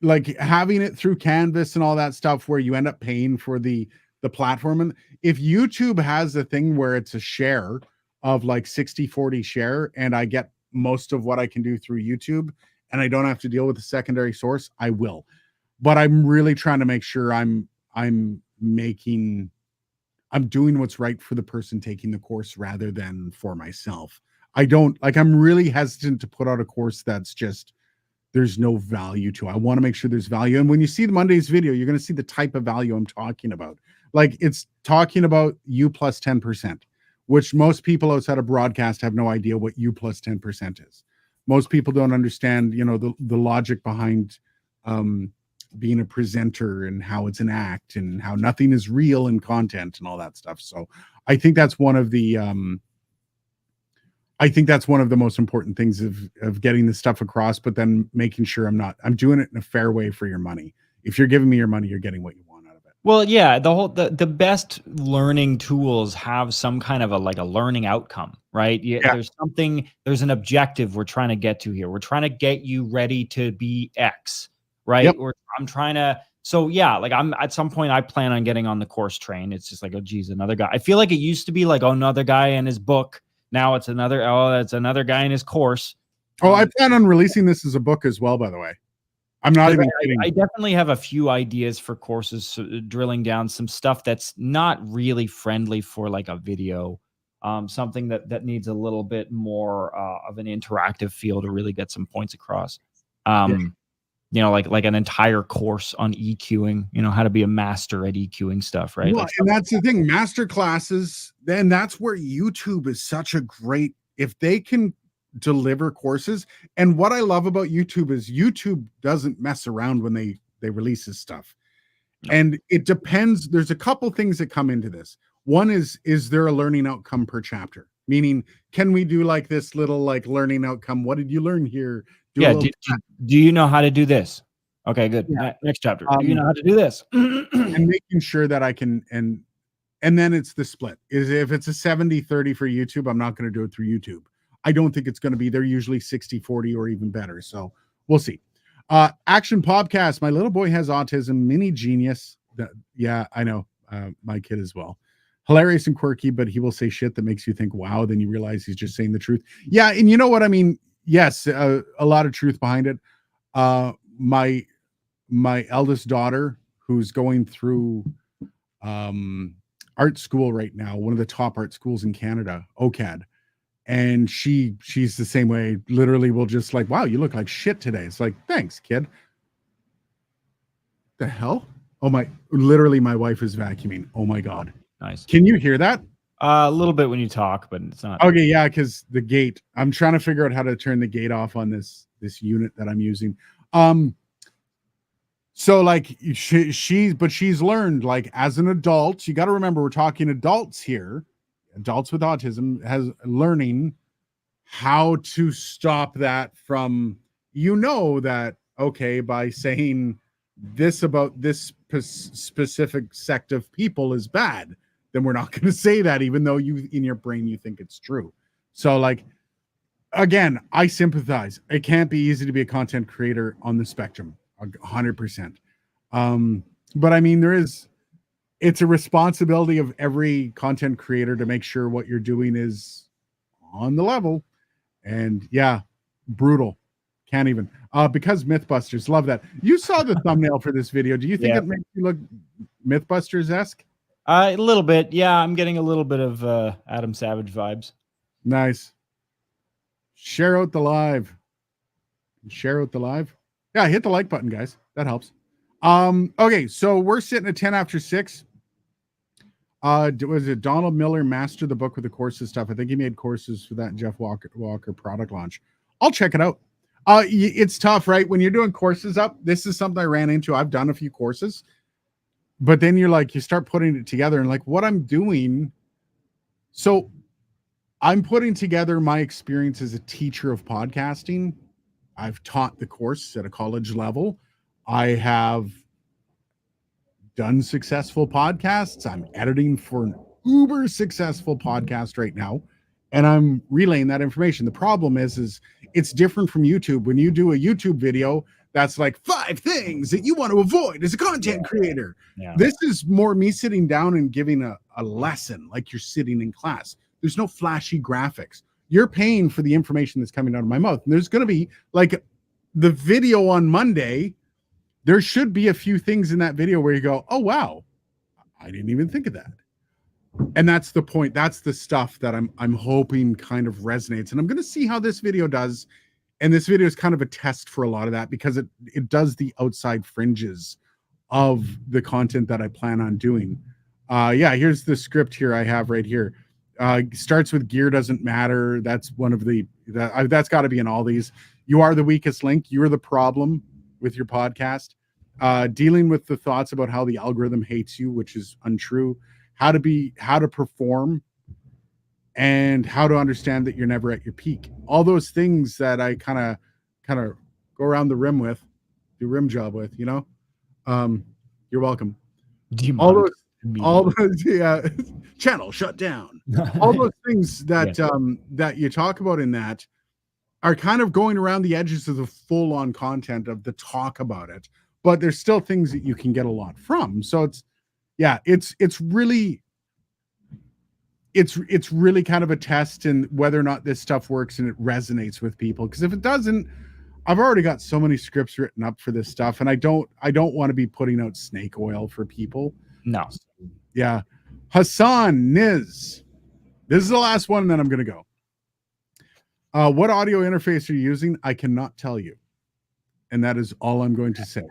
like having it through Canvas and all that stuff, where you end up paying for the platform. And if YouTube has a thing where it's a share of like 60-40 share, and I get most of what I can do through YouTube, and I don't have to deal with the secondary source, I will. But I'm really trying to make sure I'm doing what's right for the person taking the course rather than for myself. I'm really hesitant to put out a course that's just, there's no value to. I want to make sure there's value. And when you see the Monday's video, you're going to see the type of value I'm talking about. Like, it's talking about U plus 10%, which most people outside of broadcast have no idea what U plus 10% is. Most people don't understand, the logic behind being a presenter, and how it's an act, and how nothing is real in content and all that stuff. So I think that's one of the most important things of getting this stuff across, but then making sure I'm doing it in a fair way for your money. If you're giving me your money, you're getting what you want out of it. Well, yeah, the best learning tools have some kind of a learning outcome, right? Yeah. There's an objective we're trying to get to here. We're trying to get you ready to be X, right? Yep. I'm at some point, I plan on getting on the course train. It's just like, oh geez, another guy. I feel like it used to be like, oh, another guy in his book. Now it's that's another guy in his course. Oh, I plan on releasing this as a book as well, by the way. I'm not even kidding. I definitely have a few ideas for courses, drilling down some stuff that's not really friendly for like a video, something that needs a little bit more of an interactive feel to really get some points across. Like an entire course on EQing, how to be a master at EQing stuff, right? Well, and that's the thing, master classes, then that's where YouTube is such a great, if they can deliver courses. And what I love about YouTube is YouTube doesn't mess around when they release this stuff. No. And it depends. There's a couple things that come into this. One is there a learning outcome per chapter? Meaning, can we do like this little like learning outcome? What did you learn here? Do you know how to do this? Okay, good. Yeah. Next chapter. Do you know how to do this? And making sure that I can, and then it's the split. Is if it's a 70-30 for YouTube, I'm not going to do it through YouTube. I don't think it's going to be. They're usually 60-40 or even better. So we'll see. Action podcast. My little boy has autism. Mini genius. Yeah, I know. My kid as well. Hilarious and quirky, but he will say shit that makes you think, wow, then you realize he's just saying the truth. Yeah, and you know what I mean? Yes, a lot of truth behind it. My eldest daughter, who's going through art school right now, one of the top art schools in Canada, OCAD, and she's the same way. Literally will just like, wow, you look like shit today. It's like, thanks, kid. The hell? Oh my, literally my wife is vacuuming. Oh my God. Nice. Can you hear that? A little bit when you talk, but it's not. Okay, yeah, because the gate. I'm trying to figure out how to turn the gate off on this unit that I'm using. So like she's learned, like, as an adult, you got to remember we're talking adults here, adults with autism, has learning how to stop that from, that, okay, by saying this about this specific sect of people is bad, then we're not going to say that, even though you in your brain you think it's true. So like, again, I sympathize. It can't be easy to be a content creator on the spectrum, 100%. But I mean, it's a responsibility of every content creator to make sure what you're doing is on the level. And yeah, brutal. Can't even. Because Mythbusters, love that. You saw the thumbnail for this video. Do you think it makes you look Mythbusters-esque? A little bit. Yeah, I'm getting a little bit of Adam Savage vibes. Nice. Share out the live. Yeah, hit the like button, guys. That helps. Okay, so we're sitting at 10 after 6. Was it Donald Miller mastered the book with the courses stuff? I think he made courses for that Jeff Walker product launch. I'll check it out. It's tough, right? When you're doing courses up, this is something I ran into. I've done a few courses, but then you're like, you start putting it together and like, what I'm doing. So I'm putting together my experience as a teacher of podcasting. I've taught the course at a college level. I have done successful podcasts. I'm editing for an uber successful podcast right now, and I'm relaying that information. The problem is it's different from YouTube. When you do a YouTube video, that's like 5 things that you want to avoid as a content creator. Yeah. This is more me sitting down and giving a lesson, like you're sitting in class. There's no flashy graphics. You're paying for the information that's coming out of my mouth. And there's going to be, like, the video on Monday, there should be a few things in that video where you go, oh, wow, I didn't even think of that. And that's the point. That's the stuff that I'm hoping kind of resonates. And I'm going to see how this video does. And this video is kind of a test for a lot of that, because it does the outside fringes of the content that I plan on doing. Yeah, here's the script here I have right here. Starts with gear doesn't matter. That's one of that's got to be in all these. You are the weakest link. You're the problem with your podcast. Dealing with the thoughts about how the algorithm hates you, which is untrue. How to perform, and how to understand that you're never at your peak. All those things that I kind of go around the rim with, do rim job with, You're welcome. All those yeah, channel shut down. All those things that that you talk about in that are kind of going around the edges of the full-on content of the talk about it, but there's still things that you can get a lot from. So it's really kind of a test in whether or not this stuff works and it resonates with people. Because if it doesn't, I've already got so many scripts written up for this stuff, and I don't want to be putting out snake oil for people. No. Yeah. Hassan Niz. This is the last one, and then I'm going to go. What audio interface are you using? I cannot tell you. And that is all I'm going to say.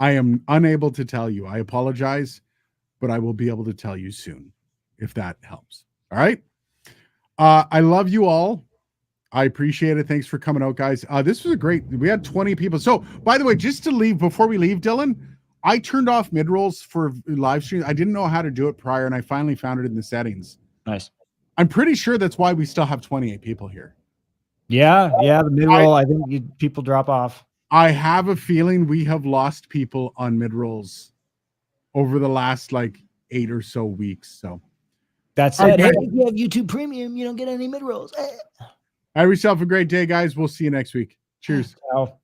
I am unable to tell you. I apologize, but I will be able to tell you soon, if that helps. All right. I love you all. I appreciate it. Thanks for coming out, guys. This was we had 20 people. So, by the way, just to leave, before we leave, Dylan, I turned off Midrolls for live stream. I didn't know how to do it prior, and I finally found it in the settings. Nice. I'm pretty sure that's why we still have 28 people here. Yeah, the midroll. I think people drop off. I have a feeling we have lost people on Midrolls over the last like 8 or so weeks. So That's all it. right, Hey, guys. if you have YouTube Premium, you don't get any mid rolls. Have yourself a great day, guys. We'll see you next week. Cheers. Ciao.